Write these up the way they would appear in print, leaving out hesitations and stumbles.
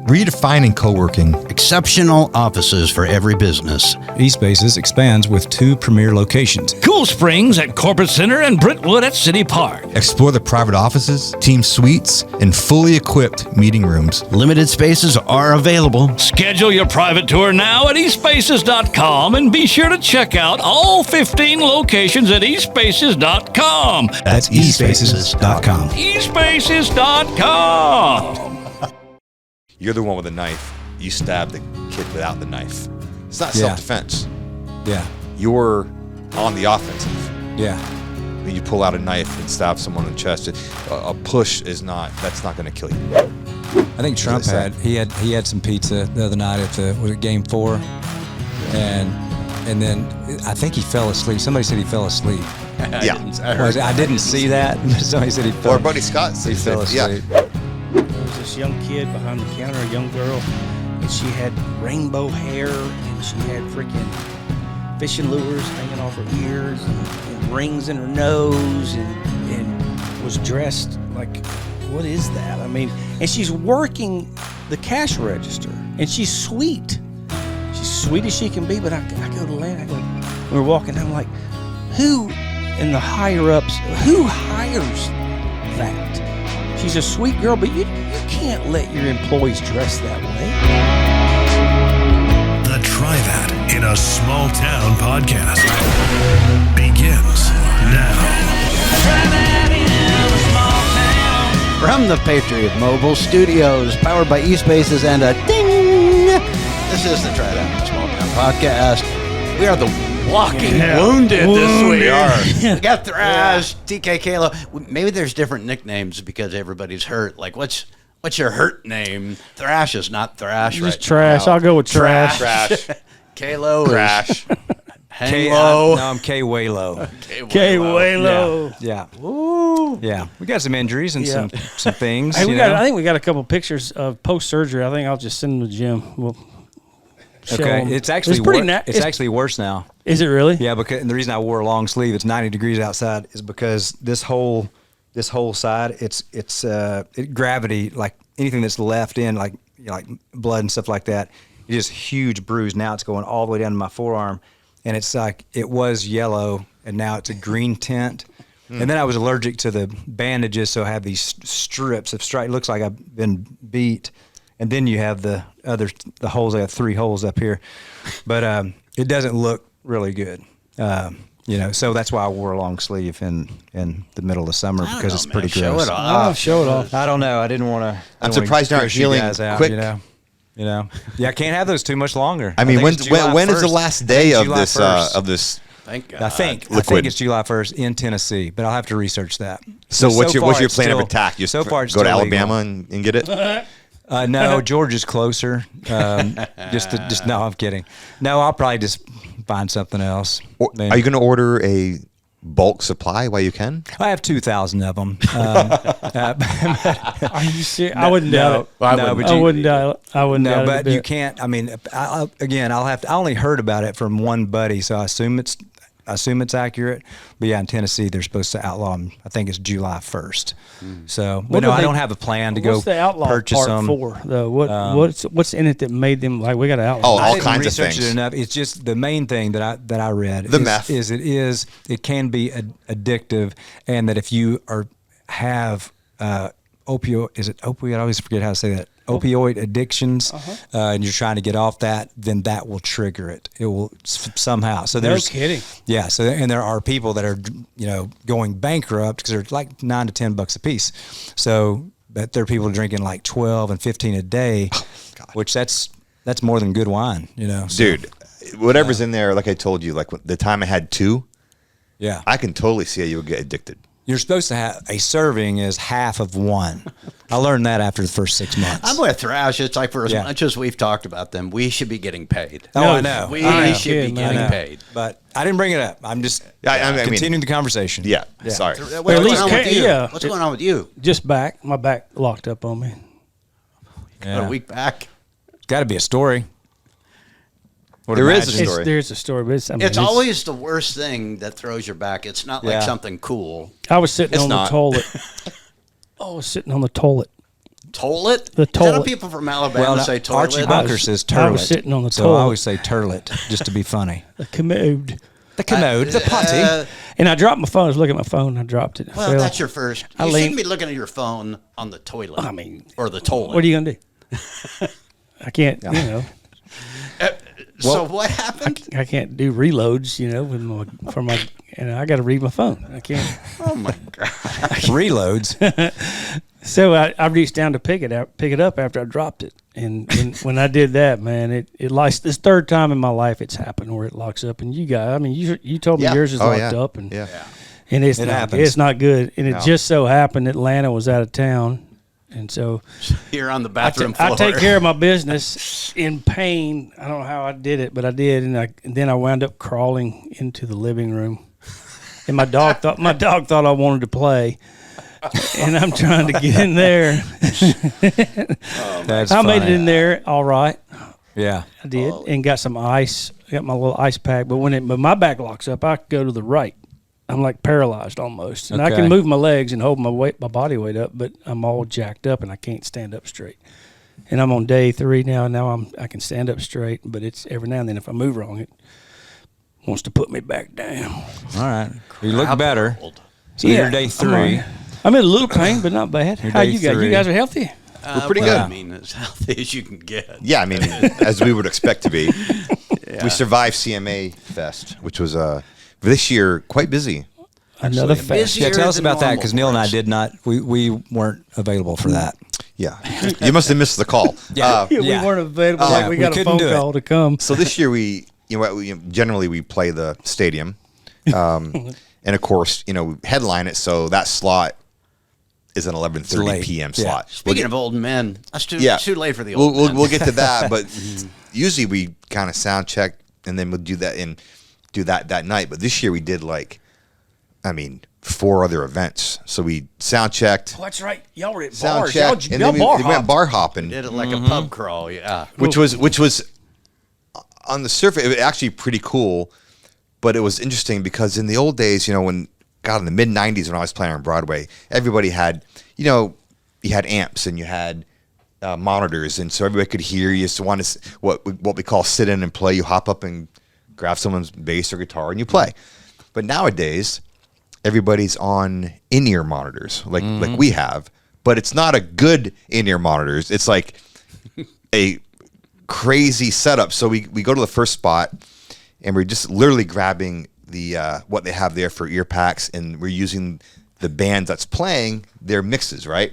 redefining co-working. Exceptional offices for every business. eSpaces expands with 2 premier locations. Cool Springs at Corporate Center and Brentwood at City Park. Explore the private offices, team suites, and fully equipped meeting rooms. Limited spaces are available. Schedule your private tour now at espaces.com and be sure to check out all 15 locations at espaces.com. That's eSpaces.com. espaces.com. You're the one with a knife. You stab the kid without the knife. It's not self-defense. Yeah. You're on the offensive. Yeah. When you pull out a knife and stab someone in the chest, a push is not. That's not going to kill you. I think Trump had some pizza the other night at Game 4, and then I think he fell asleep. Somebody said he fell asleep. Yeah, I didn't see that. Somebody said he fell. Or Buddy Scott he fell asleep. Yeah. There was this young kid behind the counter, a young girl, and she had rainbow hair, and she had freaking fishing lures hanging off her ears, and rings in her nose, and was dressed like, what is that? I mean, and she's working the cash register, and she's sweet. She's sweet as she can be, but I go to land, we're walking down, I'm like, who in the higher ups, who hires that? She's a sweet girl, but you can't let your employees dress that way. The Try That in a Small Town podcast begins now. From the Patriot Mobile Studios, powered by eSpaces and a ding. This is the Try That in a Small Town podcast. We are the Walking Wounded this week. We are. We got Thrash, TK Kalo. Maybe there's different nicknames because everybody's hurt. Like, what's your hurt name? Thrash is not Thrash. Just Trash. I'll go with Trash. Trash. Kalo Crash. Hang low. No, I'm K-Waylo. K-Waylo. Yeah. Yeah. We got some injuries and some things. Hey, I think we got a couple pictures of post-surgery. I think I'll just send them to Jim. We'll okay. It's actually it's actually worse now. Is it really? Yeah, because and the reason I wore a long sleeve, it's 90 degrees outside, is because this whole side, it's gravity, like anything that's left in, like blood and stuff like that, it is huge bruise. Now it's going all the way down to my forearm, and it's like it was yellow, and now it's a green tint. And then I was allergic to the bandages, so I have these strips of stripe. It looks like I've been beat. And then you have the holes. I have 3 holes up here, but it doesn't look really good. So that's why I wore a long sleeve in the middle of the summer because it's pretty gross. Show it off. Show it off. I don't know. I didn't want to. I'm surprised you aren't healing quick. You know. Yeah, I can't have those too much longer. I mean, when is the last day of this? Thank God. I think it's July 1st in Tennessee, but I'll have to research that. So what's your plan of attack? You so far it's go to still Alabama and get it. No, Georgia's closer. No, I'm kidding. No, I'll probably just find something else. Are you going to order a bulk supply while you can? I have 2,000 of them. Are you serious? I wouldn't doubt it. I wouldn't doubt it. No, but you can't. I mean, I only heard about it from one buddy, so I assume it's accurate. But yeah, in Tennessee, they're supposed to outlaw them. I think it's July 1st. So, but no, I don't have a plan to go purchase them. What's the outlaw part for, though? What's in it that made them like we got to outlaw? Oh, all kinds of things. It enough. It's just the main thing that I read. Meth it can be addictive, and that if you have opioid, is it opioid? I always forget how to say that. Opioid addictions, and you're trying to get off that, then that will trigger it. It will somehow. So there's no kidding. Yeah. So and there are people that are going bankrupt because they're like $9 to $10 a piece. So but there are people drinking like 12 and 15 a day, which that's more than good wine. Dude, whatever's in there. Like I told you, like the time I had 2. Yeah. I can totally see how you would get addicted. You're supposed to have a serving is half of one. I learned that after the first 6 months. I'm with Thrash. It's like for as much as we've talked about them, we should be getting paid. Oh, I know. We should be getting paid. But I didn't bring it up. I'm just continuing the conversation. Yeah. Sorry. What's going on with you? Just back. My back locked up on me. Got a weak back. Got to be a story. There is a story. There's a story, but it's always the worst thing that throws your back. It's not like something cool. I was sitting on the toilet. I was sitting on the toilet Toilet? The Is that toilet. how people from Alabama say toilet? Archie Bunker says turlet. I was sitting on the so toilet. I always say turlet just to be funny. The commode. The commode, the potty. And I dropped my phone. I was looking at my phone. And I dropped it. Well, that's your first. I You leaned- shouldn't be looking at your phone on the toilet. I mean, or the toilet. what are you gonna do? I can't. You know, So what happened? I can't do reloads. You know, and I got to read my phone. I can't. Oh my god! Reloads. So I reached down to pick it up after I dropped it, and when I did that, man, it locks. This third time in my life it's happened where it locks up. And you told me Yeah. yours is Oh, locked yeah. up, and Yeah. and It happens. it's not good. And it just so happened Atlanta was out of town, and so You're on the I bathroom floor. take care of my business in pain. I don't know how I did it, but I did, and then I wound up crawling into the living room, and my dog thought I wanted to play. And I'm trying to get in there. That's I made it funny. in there all right. Yeah. I did, and got some ice. Got my little ice pack. But when my back locks up, I go to the right. I'm like paralyzed almost, and I Okay. can move my legs and hold my body weight up, but I'm all jacked up and I can't stand up straight. And I'm on day 3 now. And now I can stand up straight, but it's every now and then if I move wrong, it wants to put me back down. All right. You look better. So Yeah, you're day 3. I'm in a little pain, but not bad. You're How day you guys? 3. You guys are healthy. We're pretty well, good. I mean, as healthy as you can get. Yeah, I mean, as we would expect to be. We survived CMA Fest, which was this year quite busy. Another Actually, fest. busier Yeah, tell us than about that normal because Neil and I for us. did not. We weren't available for that. Yeah, you must have missed the call. Yeah. We weren't available. Yeah, we we got a couldn't phone do it. call to come. So this year generally we play the stadium, and of course we headline it. So that slot is an 11:30 late. p.m. Yeah. slot. Speaking of old men, that's too late for the We'll, old we'll, men. we'll get to that, but usually we kind of sound check and then we'll do that that night. But this year we did 4 other events. So we sound checked, Oh, that's right. Y'all were at sound bars. checked, and Y'all then bar we went hopped. bar hopping, Did it like a pub crawl, yeah. which was on the surface it was actually pretty cool, but it was interesting because in the old days, in the mid 90s when I was playing on Broadway, everybody had, you had amps and you had monitors, and so everybody could hear you. So want to what we call sit in and play. You hop up and grab someone's bass or guitar and you play. But nowadays, everybody's on in-ear monitors like we have, but it's not a good in-ear monitors. It's like a crazy setup. So we go to the first spot and we're just literally grabbing the what they have there for ear packs, and we're using the band that's playing their mixes, right?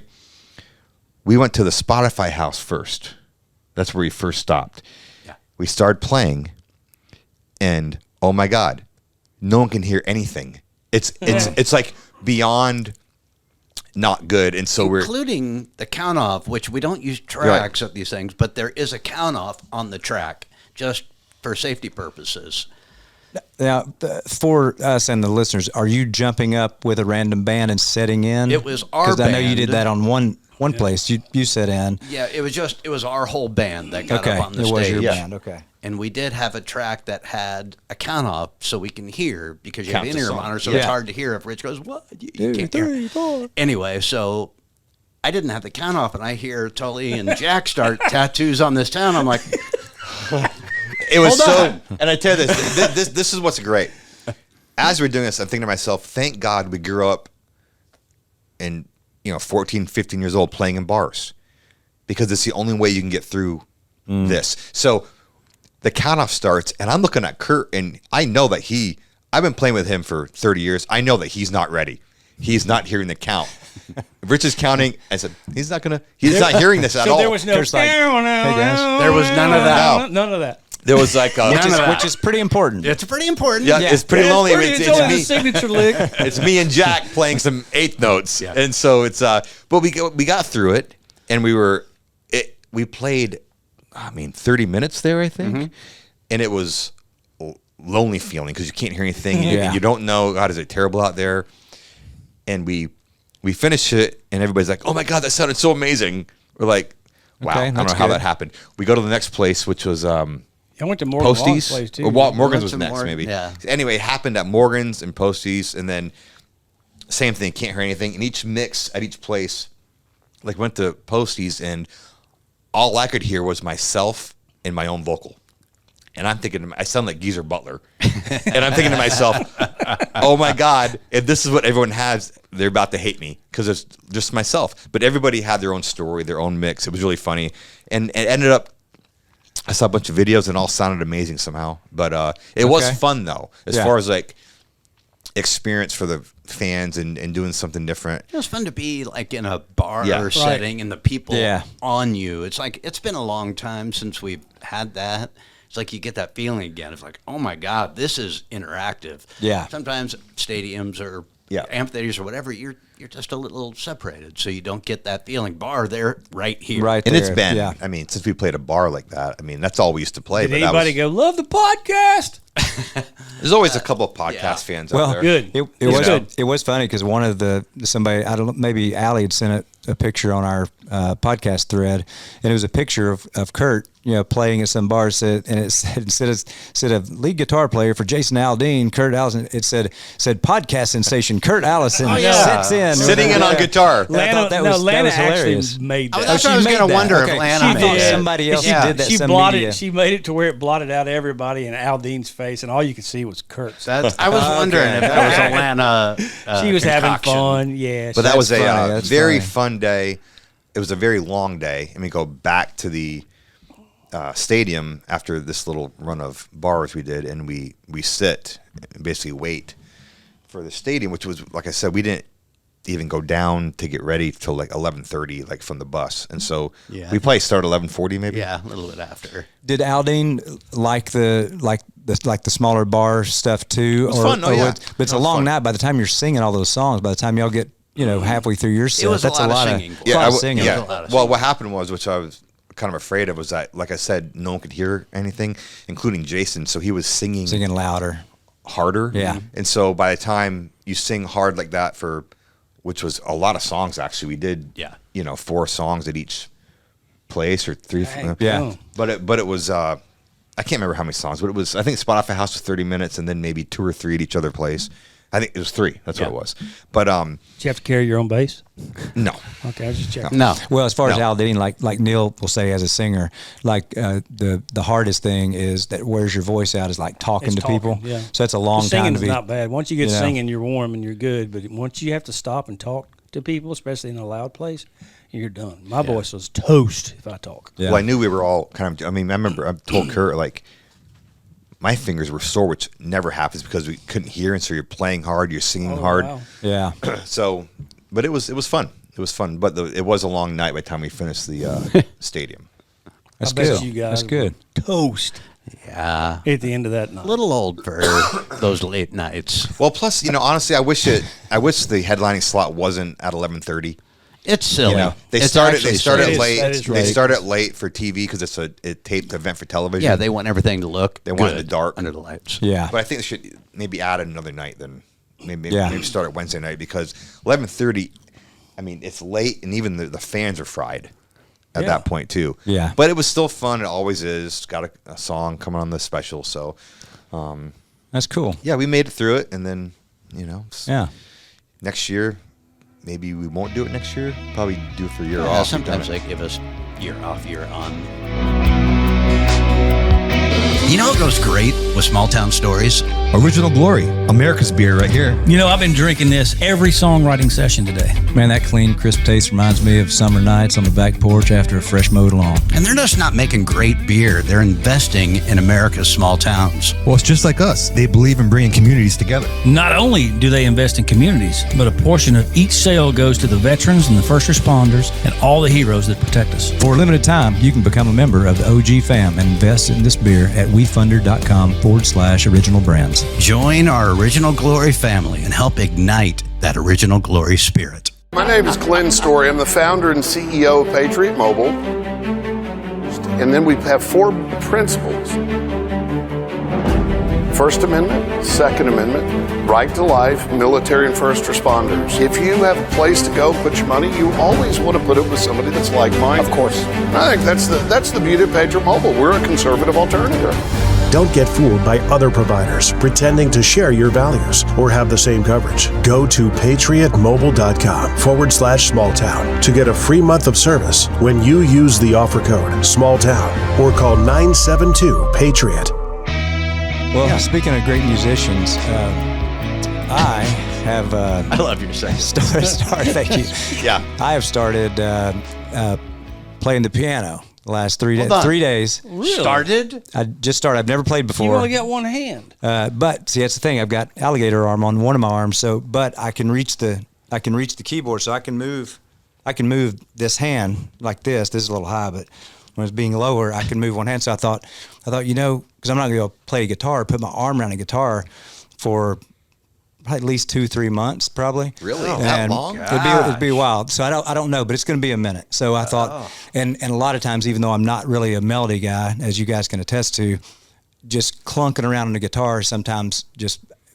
We went to the Spotify house first. That's where we first stopped. Yeah. We started playing, and oh my God, no one can hear anything. It's like beyond not good, and so Including the count off, which we don't use tracks at these things, but there is a count off on the track just for safety purposes. Now, for us and the listeners, are you jumping up with a random band and setting in? It was our Because I know you band. did that on one place. You set in. Yeah, it was our whole band that got Okay, up on the it stage. was your band. Okay. And we did have a track that had a count off so we can hear, because you Count have the in-ear song. monitor, so Yeah. it's hard to hear if Rich goes, what? You can't hear. Anyway, so I didn't have the count off, and I hear Tully and Jack start tattoos on this town. I'm like, it was Hold so. on. And I tell you this is what's great. As we're doing this, I'm thinking to myself, thank God we grew up in 14, 15 years old playing in bars, because it's the only way you can get through this. So the count off starts, and I'm looking at Kurt, and I know that I've been playing with him for 30 years. I know that he's not ready. He's not hearing the count. If Rich is counting, I said, he's not hearing this at all. There was no. Kurt's like, "Hey, guys." There was none of that. None of that. There was like Which is pretty important. It's pretty important. yeah, it's pretty lonely. It's only the It's me. signature lick. It's me and Jack playing some eighth notes, and so it's but we got through it, and we played 30 minutes there, I think, and it was lonely feeling because you can't hear anything, and you don't know, God, is it terrible out there? And we finished it, and everybody's like, oh my God, that sounded so amazing. We're like, wow, Okay, I don't know that's how good. that happened. We go to the next place, which was I went to Morgan Wallen's place Posties. too. Or Morgan's was to next, Morgan, maybe. yeah. Anyway, it happened at Morgan's and Posties, and then same thing, can't hear anything. And each mix at each place like went to Posties, and all I could hear was myself and my own vocal. And I'm thinking, I sound like Geezer Butler. And I'm thinking to myself, oh my God, if this is what everyone has, they're about to hate me because it's just myself. But everybody had their own story, their own mix. It was really funny. And it ended up, I saw a bunch of videos and all sounded amazing somehow. But it was fun though, as far as like experience for the fans and doing something different. It was fun to be like in a bar setting and the people on you. It's like, it's been a long time since we've had that. It's like you get that feeling again. It's like, oh my God, this is interactive. Yeah. Sometimes stadiums or amphitheaters or whatever, you're just a little separated, so you don't get that feeling. Bar, they're right here. Right and there. it's been, I mean, since we played a bar like that, I mean, that's all we used to play. Did anybody go, love the podcast? There's always a couple of podcast fans out there. Good. It was good. It was funny because one of somebody, I don't know, maybe Allie had sent a picture on our podcast thread, and it was a picture of Kurt, playing at some bar. And it said instead of lead guitar player for Jason Aldean, Kurt Allison, it said podcast sensation Kurt Allison sits in, sitting in on guitar. I thought that was hilarious. Made that. That's what I was going to wonder if Lana made that. Somebody else did that. She some blotted. media. She made it to where it blotted out everybody and Aldean's face, and all you could see was Kurt's. I was wondering if that was Atlanta. She was having concoction. fun. Yeah, But that was funny. a very fun day. It was a very long day. And we go back to the stadium after this little run of bars we did, and we sit and basically wait for the stadium, which was, like I said, we didn't even go down to get ready till like 11:30, like from the bus. And so we probably started 11:40 maybe. Yeah, a little bit after. Did Aldean like the smaller bar stuff too? It was fun. But it's a long night. By the time you're singing all those songs, by the time y'all get halfway through your set, that's a lot of singing. Singing. Yeah. Well, what happened was, which I was kind of afraid of, was that, like I said, no one could hear anything, including Jason. So he was singing louder, harder. Yeah. And so by the time you sing hard like that which was a lot of songs actually, we did 4 songs at each place or 3. But it was I can't remember how many songs, but it was, I think Spotify House was 30 minutes and then maybe 2 or 3 at each other place. I think it was 3. That's what it was. But did you have to carry your own bass? No. Okay, I was just checking. No. Well, as far as Aldean, like Neil will say as a singer, like the hardest thing is that wears your voice out is like talking to people. Yeah. So that's a long time to Singing's be. not bad. Once you get singing, you're warm and you're good. But once you have to stop and talk to people, especially in a loud place, you're done. My voice was toast if I talk. Yeah. Well, I knew we were all kind of, I mean, I remember I told Kurt, like, my fingers were sore, which never happens because we couldn't hear, and so you're playing hard, you're singing hard. Wow. Yeah. So, but it was fun. It was fun, but it was a long night by the time we finished the stadium. That's I bet good. you guys That's good. Toast. Yeah. At the end of that night. A little old for those late nights. Well, plus, honestly, I wish the headlining slot wasn't at 11:30. It's silly. They It's started actually late. That is They right. started late for TV because it's a taped event for television. Yeah, they want everything to look They want it good in the dark. under the lights. Yeah. But I think they should maybe add another night then. Maybe Yeah. start at Wednesday night, because 11:30, I mean, it's late, and even the fans are fried at that point too. Yeah. But it was still fun. It always is. Got a song coming on the special. So, That's cool. yeah, we made it through it. And then, Yeah. next year, maybe we won't do it next year. Probably do it for a year off. Sometimes they give us year off, year on. You know what goes great with small town stories? Original Glory, America's beer right here. I've been drinking this every songwriting session today. Man, that clean, crisp taste reminds me of summer nights on the back porch after a fresh mowed lawn. And they're just not making great beer. They're investing in America's small towns. Well, it's just like us. They believe in bringing communities together. Not only do they invest in communities, but a portion of each sale goes to the veterans and the first responders and all the heroes that protect us. For a limited time, you can become a member of the OG fam and invest in this beer at wefunder.com/original brands. Join our Original Glory family and help ignite that Original Glory spirit. My name is Glenn Story. I'm the founder and CEO of Patriot Mobile. And then we have 4 principles. First Amendment, Second Amendment, right to life, military and first responders. If you have a place to go, put your money, you always want to put it with somebody that's like-minded. Of course. I think that's the beauty of Patriot Mobile. We're a conservative alternative. Don't get fooled by other providers pretending to share your values or have the same coverage. Go to patriotmobile.com/smalltown to get a free month of service when you use the offer code SMALLTOWN or call 972-PATRIOT. Well, speaking of great musicians, I have. I love your saying. Thank you. Yeah. I have started playing the piano the last 3 days. 3 days. Really? Started? I just started. I've never played before. You only got one hand. But see, that's the thing. I've got alligator arm on one of my arms, but I can reach the keyboard, so I can move this hand like this. This is a little high, but when it's being lower, I can move one hand. So I thought, because I'm not going to go play guitar, put my arm around a guitar for at least 2-3 months, probably. Really? That long? It'd be wild. So I don't know, but it's going to be a minute. So I thought, and a lot of times, even though I'm not really a melody guy, as you guys can attest to, just clunking around on the guitar sometimes,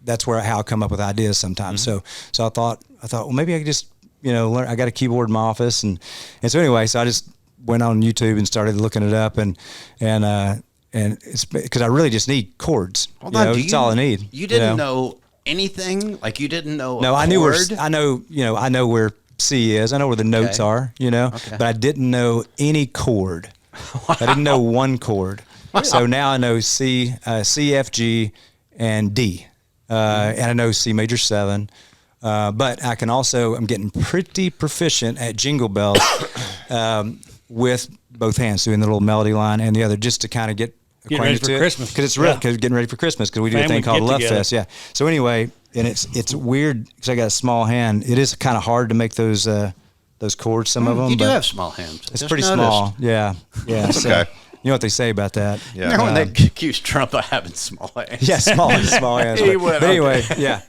that's how I come up with ideas sometimes. So I thought, well, maybe I could just, learn. I got a keyboard in my office, and so anyway, so I just went on YouTube and started looking it up, and it's because I really just need chords. That's all I need. You didn't know anything? Like you didn't know? No, I knew I know where C is. I know where the notes are. But I didn't know any chord. Wow. I didn't know one chord. Wow. So now I know C, F, G, and D, and I know C major 7. But I can also, I'm getting pretty proficient at Jingle Bells with both hands, doing the little melody line and the other, just to kind of get ready for Christmas. Because it's real, because getting ready for Christmas, because we do a thing called Love Fest. Yeah. So anyway, and it's weird because I got a small hand. It is kind of hard to make those chords, some of them. You do have small hands. It's pretty small. Yeah. Yeah. Okay. So, you know what they say about that? Yeah. Remember when they accused Trump of having small hands? Yeah, small hands. But anyway, yeah.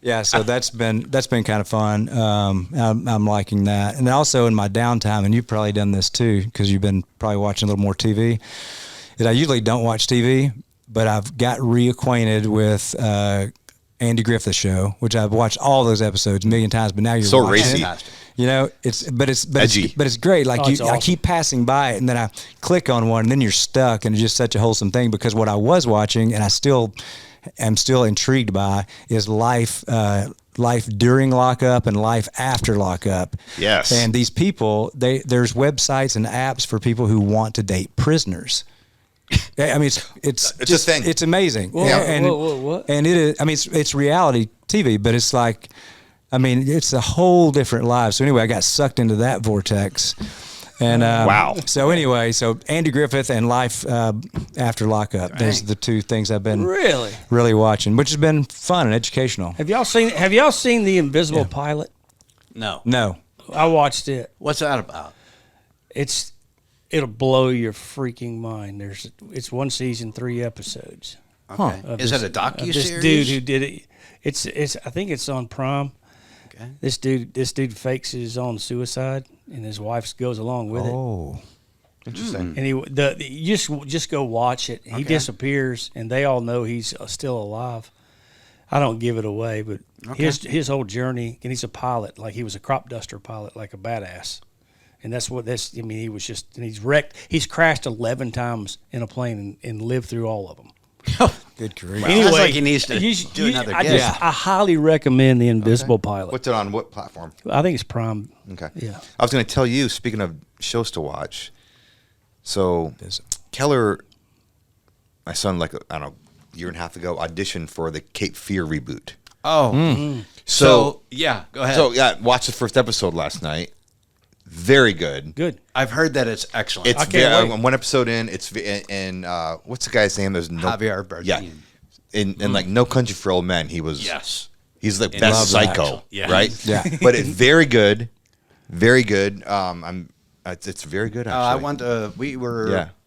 Yeah, so that's been kind of fun. I'm liking that, and then also in my downtime, and you've probably done this too because you've been probably watching a little more TV. Is I usually don't watch TV, but I've got reacquainted with Andy Griffith's show, which I've watched all those episodes a million times. But now you're so watching racy. it. It's edgy. But it's great. Like awesome. I keep passing by it, and then I click on one, and then you're stuck, and it's just such a wholesome thing. Because what I was watching, and I'm still intrigued by, is life during lockup and life after lockup. Yes. And these people, there's websites and apps for people who want to date prisoners. I mean, it's just a thing. It's amazing. Whoa, and what? And it is. I mean, it's reality TV, but it's like, I mean, it's a whole different life. So anyway, I got sucked into that vortex. And wow. So anyway, Andy Griffith and life after lockup. Those are the two things I've been really watching, which has been fun and educational. Have y'all seen The Invisible Pilot? No. I watched it. What's that about? It'll blow your freaking mind. It's one season, 3 episodes. Okay. Is it a docuseries? This dude who did it. It's I think it's on Prime. Okay. This dude fakes his own suicide, and his wife goes along with it. Oh, interesting. And you just go watch it. He disappears, and they all know he's still alive. I don't give it away, but his whole journey, and he's a pilot, like he was a crop duster pilot, like a badass. And he was just, and he's wrecked. He's crashed 11 times in a plane and lived through all of them. Good grief. Anyway, sounds like he needs to do another guest. I highly recommend The Invisible Pilot. What's it on? What platform? I think it's Prime. Okay. Yeah. I was going to tell you, speaking of shows to watch, so Keller, my son, like, I don't know, a year and a half ago, auditioned for the Cape Fear reboot. Oh. So, yeah, go ahead. So, yeah, watched the first episode last night. Very good. Good. I've heard that it's excellent. It's one episode in. It's in what's the guy's name? There's Javier Bardem. Yeah, in like No Country for Old Men. He was. Yes. He's the best psycho. Yeah. Right. Yeah. But it's very good. Very good. It's very good. Actually. I want to. We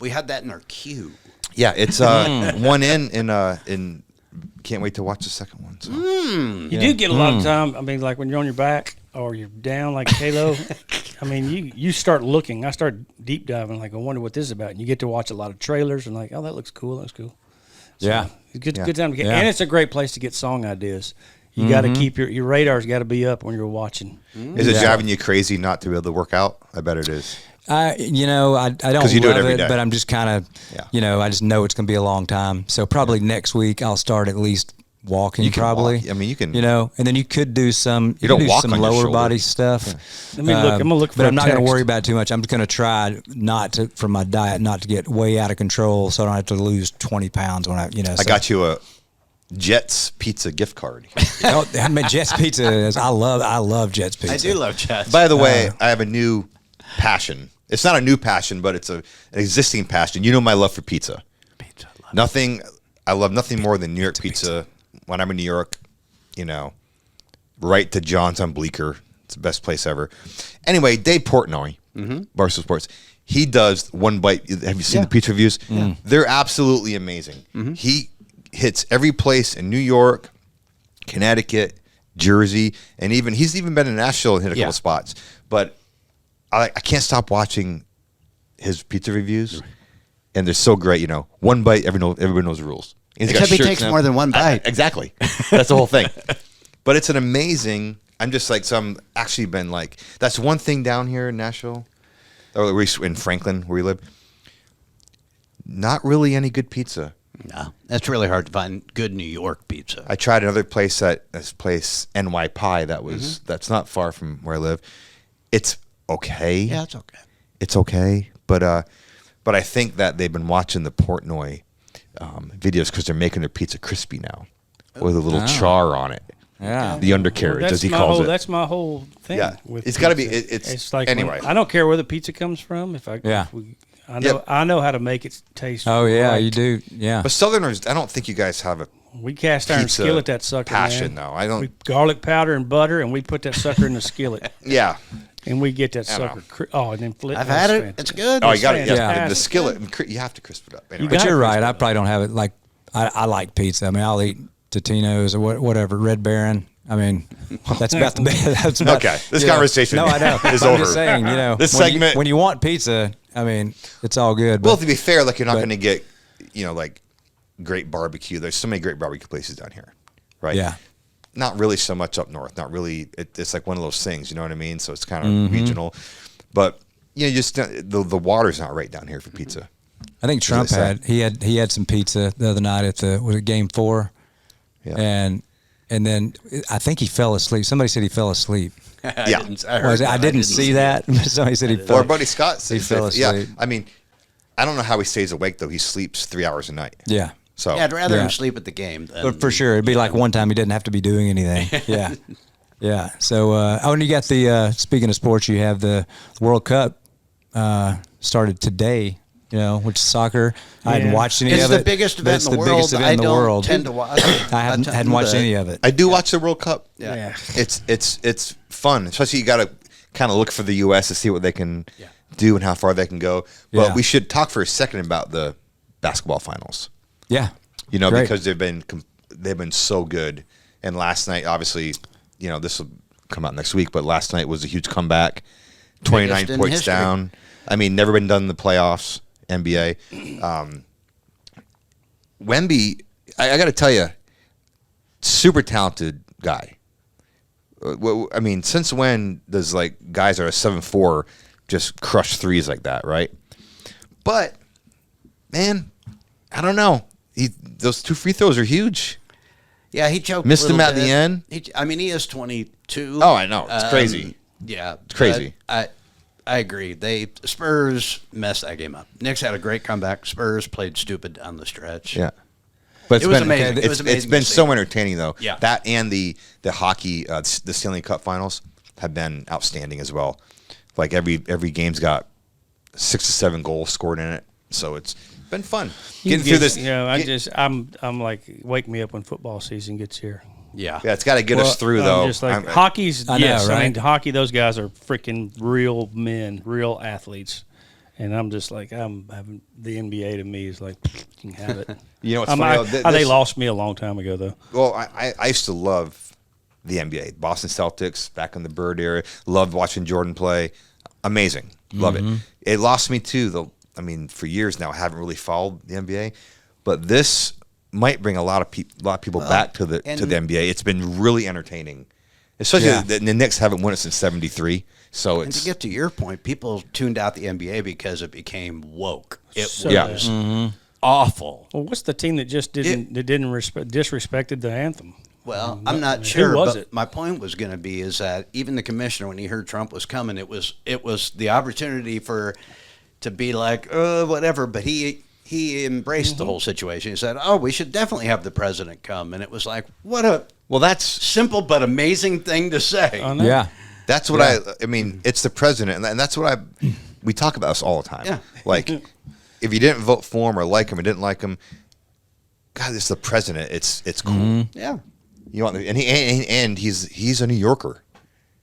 had that in our queue. Yeah. It's one in. Can't wait to watch the second one. So. You do get a lot of time. I mean, like when you're on your back or you're down, like Kalo. I mean, you start looking. I start deep diving. Like, I wonder what this is about. And you get to watch a lot of trailers and like, oh, that looks cool. That looks cool. So Yeah. It's good time to get. And it's a great place to get song ideas. You got to keep your radar's got to be up when you're watching. Is it driving you crazy not to be able to work out? I bet it is. I don't you do it love every it, day. but I'm just kind of, I just know it's going to be a long time. So probably next week I'll start at least walking. You can probably. walk. I mean, you can. and then you could do some. You don't could do walk some on your lower shoulder. body stuff. Let me look. I'm gonna look for. But a I'm not going to text. worry about it too much. I'm just going to try for my diet not to get way out of control, so I don't have to lose 20 pounds when I. I got you a Jets Pizza gift card. I mean, Jets Pizza is. I love Jets Pizza. I do love Jets. By the way, I have a new passion. It's not a new passion, but it's an existing passion. You know my love for pizza. I love nothing more than New York pizza. When I'm in New York, right to John's on Bleecker. It's the best place ever. Anyway, Dave Portnoy, Barstool Sports, he does One Bite. Have you seen the pizza reviews? They're absolutely amazing. He hits every place in New York, Connecticut, Jersey, and he's even been in Nashville and hit a couple spots. But I can't stop watching his pizza reviews, and they're so great. One bite, everybody knows the rules. And he's got Except he shirts takes now. more than one bite. Exactly. That's the whole thing. But it's an amazing. I'm just like, so I'm actually been like, that's one thing down here in Nashville, or in Franklin where we live. Not really any good pizza. No, that's really hard to find good New York pizza. I tried another place NY Pie that's not far from where I live. It's okay. Yeah, it's okay. It's okay, but I think that they've been watching the Portnoy videos because they're making their pizza crispy now with a little char on it. Yeah, the undercarriage, as he calls it. That's my whole thing. Yeah, with it's got to be. pizza. It's like anyway. I don't care where the pizza comes from. I know how to make it taste. Oh yeah, right. you do. Yeah, But Southerners, I don't think you guys have a We cast iron pizza skillet that sucker. passion. Man. No, I don't. We garlic powder and butter, and we put that sucker in the skillet, Yeah. and we get that sucker. And then flip. I've had it. It's good. Oh, you got it. Yeah. fantastic. The skillet, and you have to crisp it up. Anyway. but gotta you're right. crisp I it probably don't have it. Like I like pizza. I mean, I'll eat Totino's or whatever. Red Baron. I mean, that's about the best. That's about, Okay, this conversation No, I know. is I'm over. just saying, This when segment- when you want pizza, I mean, it's all good. Well, But to be fair, like you're not going to get, like great barbecue. There's so many great barbecue places down here, right? yeah, Not really so much up north. Not really. It's like one of those things. You know what I mean? So it's kind of regional, but just the water's not right down here for pizza. I think Trump As I he had some pizza the other night at was it Game 4, Yeah. and then I think he fell asleep. Somebody said he fell asleep. I didn't see that. Somebody said he fell. Or our buddy Scott says He fell that- yeah. asleep. I mean, I don't know how he stays awake though. He sleeps 3 hours a night. Yeah. So Yeah, I'd rather Yeah. him sleep at the game. Than, But for sure, it'd be like one time he didn't have to be doing anything. Yeah, yeah. So, and you got the speaking of sports, you have the World Cup started today. Which is soccer. I hadn't watched any It's of the it. biggest but event it's in the the biggest world. event in the world. tend to watch. I hadn't watched any of it. I do watch the World Cup. Yeah. It's fun. Especially you got to kind of look for the U.S. to see what they can do and how far they can go. But Yeah. we should talk for a second about the basketball finals. Yeah, Great. Great. Because they've been so good. And last night, obviously, this will come out next week. But last night was a huge comeback. 29 Biggest in points history. down. I mean, never been done in the playoffs. NBA. Wemby, I got to tell you, super talented guy. I mean, since when does guys that are 7'4" just crush threes like that, right? But man, I don't know. Those 2 free throws are huge. Yeah, he choked. Missed a little him at bit. the end? He is 22. Oh, I know. It's crazy. Yeah, It's crazy. but I agree. Spurs messed that game up. Knicks had a great comeback. Spurs played stupid down the stretch. Yeah. But It was amazing. It was amazing It's been to so see. entertaining, though. Yeah. That and the hockey, the Stanley Cup finals have been outstanding as well. Like every game's got 6 to 7 goals scored in it, so it's been fun getting through this. I'm like, wake me up when football season gets here. Yeah. Yeah, it's got to get us through though. Just like I'm- hockey's, I know, yes. I mean, right? hockey. Those guys are freaking real men, real athletes, and I'm just like, I'm having the NBA to me is like, you can have it. You know what's funny? They lost me a long time ago, though. Well, I used to love the NBA, Boston Celtics back in the Bird era. Loved watching Jordan play. Amazing, love it. It lost me too, though. I mean, for years now, I haven't really followed the NBA, but this might bring a lot of people back to the NBA. It's been really entertaining, especially the Knicks haven't won it since '73. So And to get to your point, people tuned out the NBA because it became woke. It So was awful. Well, what's the team that just disrespected the anthem? Well, I'm not Who sure. was but it? My point was going to be is that even the commissioner, when he heard Trump was coming, it was the opportunity to be like, whatever. But he embraced the whole situation. He said, "Oh, we should definitely have the president come." And it was like, what a that's simple but amazing thing to say. Yeah. That's what I mean, it's the president, and that's what we talk about this all the time. Yeah. Like, if you didn't vote for him or like him or didn't like him, God, it's the president. It's cool. Yeah. You want, and he's a New Yorker.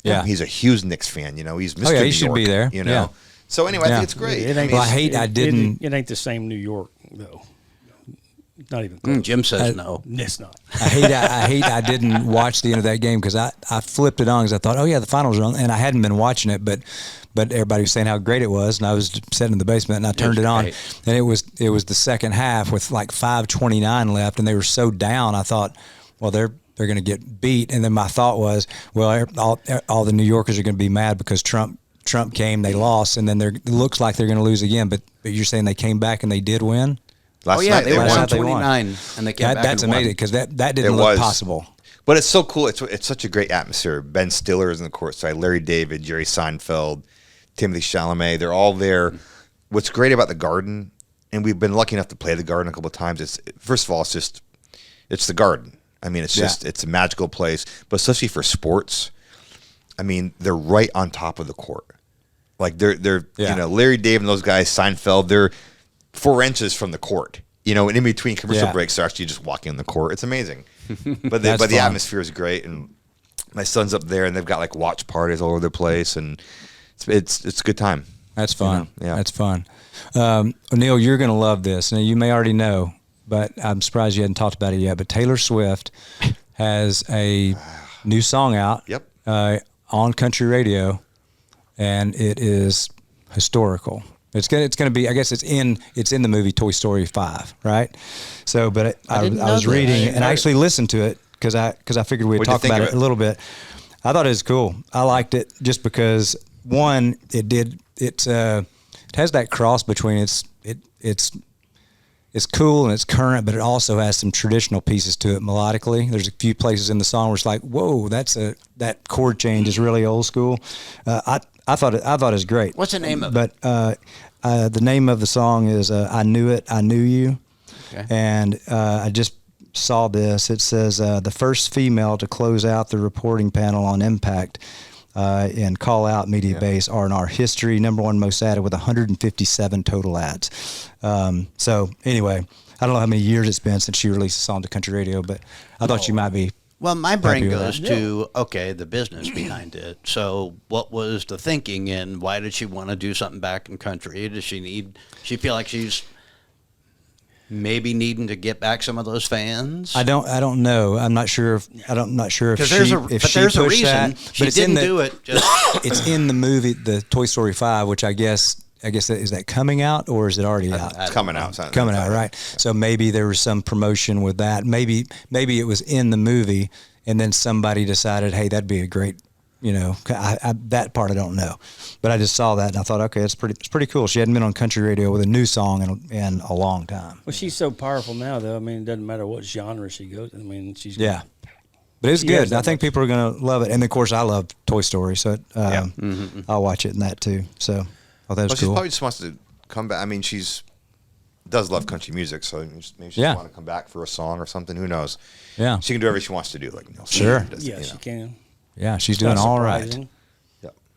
Yeah. He's a huge Knicks fan. You know, he's Mr. Oh, yeah, he New should York, be there. You know. Yeah. So anyway, I Yeah. think it's great. It ain't, Well, I hate I didn't. It ain't the same New York though. Not even close. Jim says no. It's not. I hate I didn't watch the end of that game because I flipped it on because I thought, oh yeah, the finals are on, and I hadn't been watching it, but everybody was saying how great it was, and I was sitting in the basement and I turned it on, and it was the second half with like 5:29 left, and they were so down. I thought, well, they're going to get beat, and then my thought was, well, all the New Yorkers are going to be mad because Trump came, they lost, and then it looks like they're going to lose again. But you're saying they came back and they did win? Last Yeah, night they were last down night they won. 29, and they came back. That's and won. amazing because that didn't look possible. But it's so cool. It's such a great atmosphere. Ben Stiller is in the courtside. Larry David, Jerry Seinfeld, Timothy Chalamet. They're all there. What's great about the Garden, and we've been lucky enough to play the Garden a couple of times. First of all, it's the Garden. I mean, it's a magical place. But especially for sports, I mean, they're right on top of the court. Like they're you know, Larry David and those guys, Seinfeld, they're 4 inches from the court, you know, and in between commercial breaks, they're actually just walking on the court. It's amazing. But the atmosphere is great, and my son's up there, and they've got like watch parties all over the place, and it's a good time. That's fun. You know? Yeah, that's fun. Neil, you're going to love this. Now, you may already know, but I'm surprised you hadn't talked about it yet. But Taylor Swift has a new song out. Yep. On country radio, and it is historical. It's gonna be. I guess it's in the movie Toy Story 5, right? So, but I was reading and I actually listened to it because I figured we'd talk about it a little bit. I thought it was cool. I liked it just because one, it has that cross between it's cool and it's current, but it also has some traditional pieces to it melodically. There's a few places in the song where it's like, whoa, that chord change is really old school. I thought it was great. What's the name of it? But the name of the song is "I Knew It, I Knew You," and I just saw this. It says the first female to close out the reporting panel on Impact and call out media base R&R history, #1 most added with 157 total ads. So anyway, I don't know how many years it's been since she released a song to country radio, but I thought you might be. Well, my brain goes to, okay, the business behind it. So what was the thinking, and why did she want to do something back in country? Does she feel like she's maybe needing to get back some of those fans? I don't know. I'm not sure if there's a reason that, she didn't do it. It's in the movie, the Toy Story 5, which I guess is that coming out or is it already out? It's coming out. Coming out, right? So maybe there was some promotion with that. Maybe it was in the movie, and then somebody decided, hey, that'd be a great, you know. That part I don't know, but I just saw that and I thought, okay, it's pretty cool. She hadn't been on country radio with a new song in a long time. Well, she's so powerful now, though. I mean, it doesn't matter what genre she goes. I mean, she's but it's good. I think people are going to love it, and of course, I love Toy Story, so I'll watch it in that too. So. Oh, that was she cool. probably just wants to come back. I mean, does love country music, so maybe she just want to come back for a song or something. Who knows? Yeah, she can do whatever she wants to do. Like, you know, sure. She can. Yeah, she's doing all right.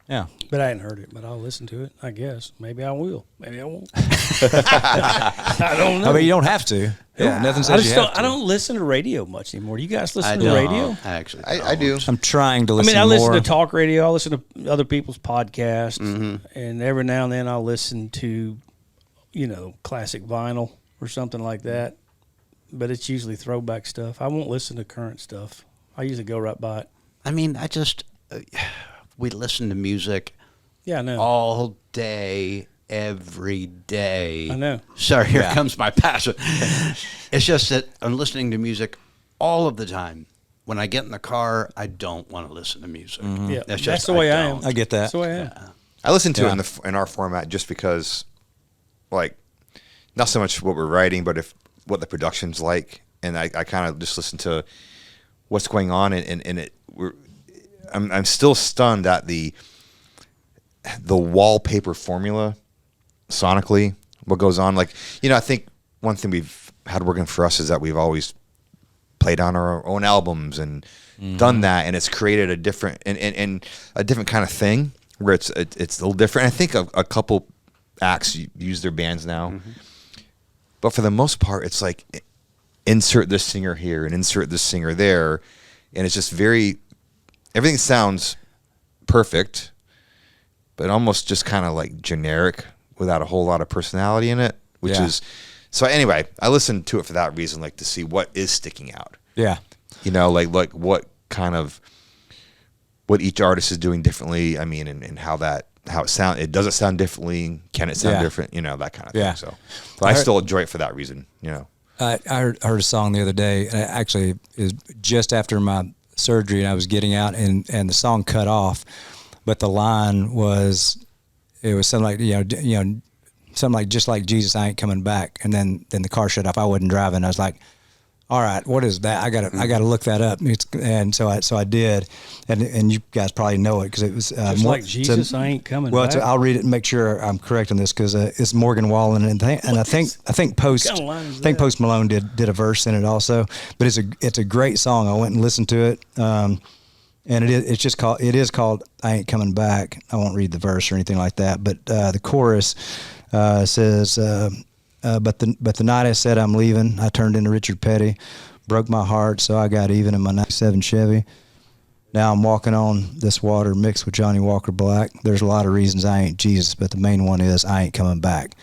Yeah. But I hadn't heard it, but I'll listen to it, I guess. Maybe I will. Maybe I won't. I don't know. I mean, you don't have to. Yeah. Nothing says you have to. I don't listen to radio much anymore. Do you guys listen to radio? I do. I'm trying to listen more. I listen to talk radio. I listen to other people's podcasts. And every now and then I'll listen to, you know, classic vinyl or something like that. But it's usually throwback stuff. I won't listen to current stuff. I usually go right by it. I mean, we listen to music I know. all day, every day. I know. Sorry, here comes my passion. It's just that I'm listening to music all of the time. when I get in the car, I don't want to listen to music. Yeah, That's the way I am. I get that. That's the way I am. I listen to it in our format just because, like, not so much what we're writing, but what the production's like, and I kind of just listen to what's going on, and I'm still stunned at the wallpaper formula sonically. What goes on, like, I think one thing we've had working for us is that we've always played on our own albums and done that, and it's created a different and a different kind of thing where it's a little different. I think a couple acts use their bands now, but for the most part, it's like insert this singer here and insert this singer there, and it's just everything sounds perfect, but almost just kind of like generic without a whole lot of personality in it, which is. So anyway, I listened to it for that reason, like to see what is sticking out. Yeah. Like what each artist is doing differently. I mean, and how it sound. Does it sound differently? Can it sound different? That kind of thing. So, but I still enjoy it for that reason. I heard a song the other day. And actually, is just after my surgery, and I was getting out, and the song cut off, but the line was, it was something like something like, just like Jesus, I ain't coming back. And then the car shut off. I wasn't driving. I was like, all right, what is that? I gotta look that up. And so I did, and you guys probably know it because it was just like Jesus, I ain't coming back. Well, I'll read it and make sure I'm correct on this because it's Morgan Wallen, and I think Post Malone did a verse in it also. But it's a great song. I went and listened to it. And it is called I Ain't Coming Back. I won't read the verse or anything like that, but the chorus says, but the night I said I'm leaving, I turned into Richard Petty, broke my heart, so I got even in my 97 Chevy. Now I'm walking on this water mixed with Johnny Walker Black. There's a lot of reasons I ain't Jesus, but the main one is I ain't coming back.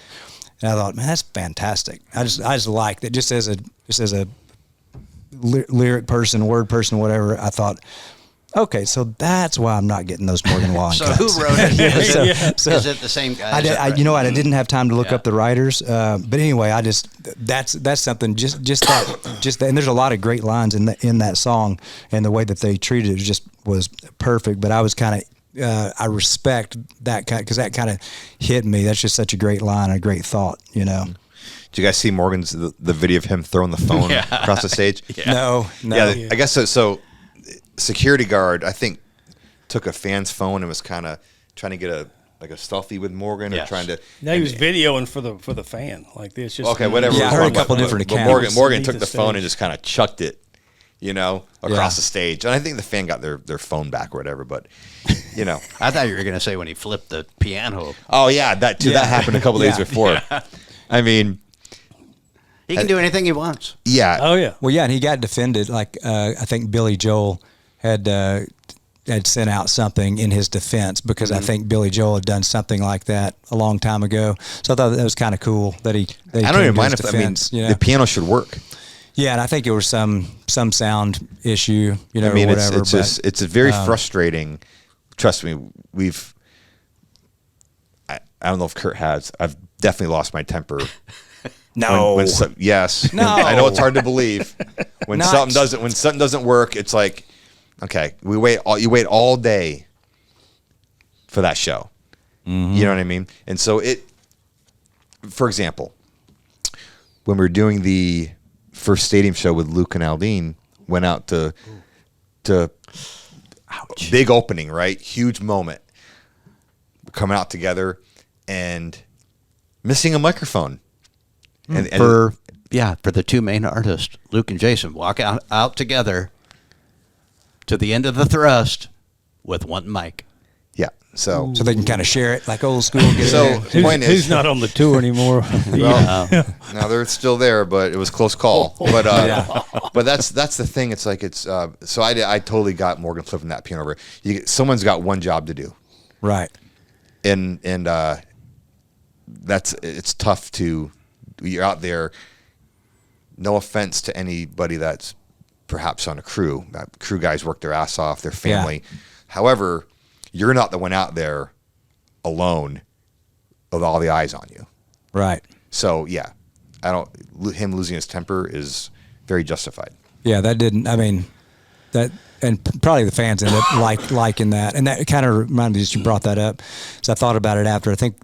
And I thought, man, that's fantastic. I just like that. Just as a lyric person, word person, whatever. I thought, okay, so that's why I'm not getting those Morgan Wallen So cuts. who wrote it? Is it the same guy? I didn't have time to look up the writers, but anyway, that's something just that, and there's a lot of great lines in that song, and the way that they treated it was perfect. But I was kind of I respect that kind because that kind of hit me. That's just such a great line, a great thought, Did you guys see Morgan's the video of him throwing the phone across the stage? No. Yeah, I guess so. So security guard, I think, took a fan's phone and was kind of trying to get a selfie with Morgan or trying to. No, he was videoing for the fan like this. Just okay, whatever. Yeah, I heard a couple different accounts. Morgan took the phone and just kind of chucked it, across the stage. And I think the fan got their phone back or whatever. But I thought you were going to say when he flipped the piano. Oh yeah, that too. That happened a couple days before. Yeah. I mean. He can do anything he wants. Yeah. Oh yeah. Well, yeah, and he got defended. Like I think Billy Joel had sent out something in his defense because I think Billy Joel had done something like that a long time ago. So I thought that was kind of cool that he. I don't even mind if the piano should work. Yeah, and I think it was some sound issue, I mean, or whatever. It's very frustrating. Trust me, I don't know if Kurt has. I've definitely lost my temper. No. Yes. No. I know it's hard to believe when something doesn't work. It's like, okay, you wait all day for that show. Mm-hmm. You know what I mean? And so for example, when we were doing the first stadium show with Luke and Aldean, went out to big opening, right? Huge moment. We're coming out together and missing a microphone. And for the two main artists, Luke and Jason, walk out together to the end of the thrust with one mic. Yeah, so they can kind of share it like old school. Who's not on the tour anymore? No, they're still there, but it was close call. But but that's the thing. It's like so I totally got Morgan flipping that piano over. Someone's got one job to do, right? And it's tough to. You're out there. No offense to anybody that's perhaps on a crew. Crew guys work their ass off. Their family. Yeah. However, you're not the one out there alone with all the eyes on you. Right. So yeah, him losing his temper is very justified. Yeah, that didn't. I mean, probably the fans ended up liking that. And that kind of reminded me that you brought that up. So I thought about it after. I think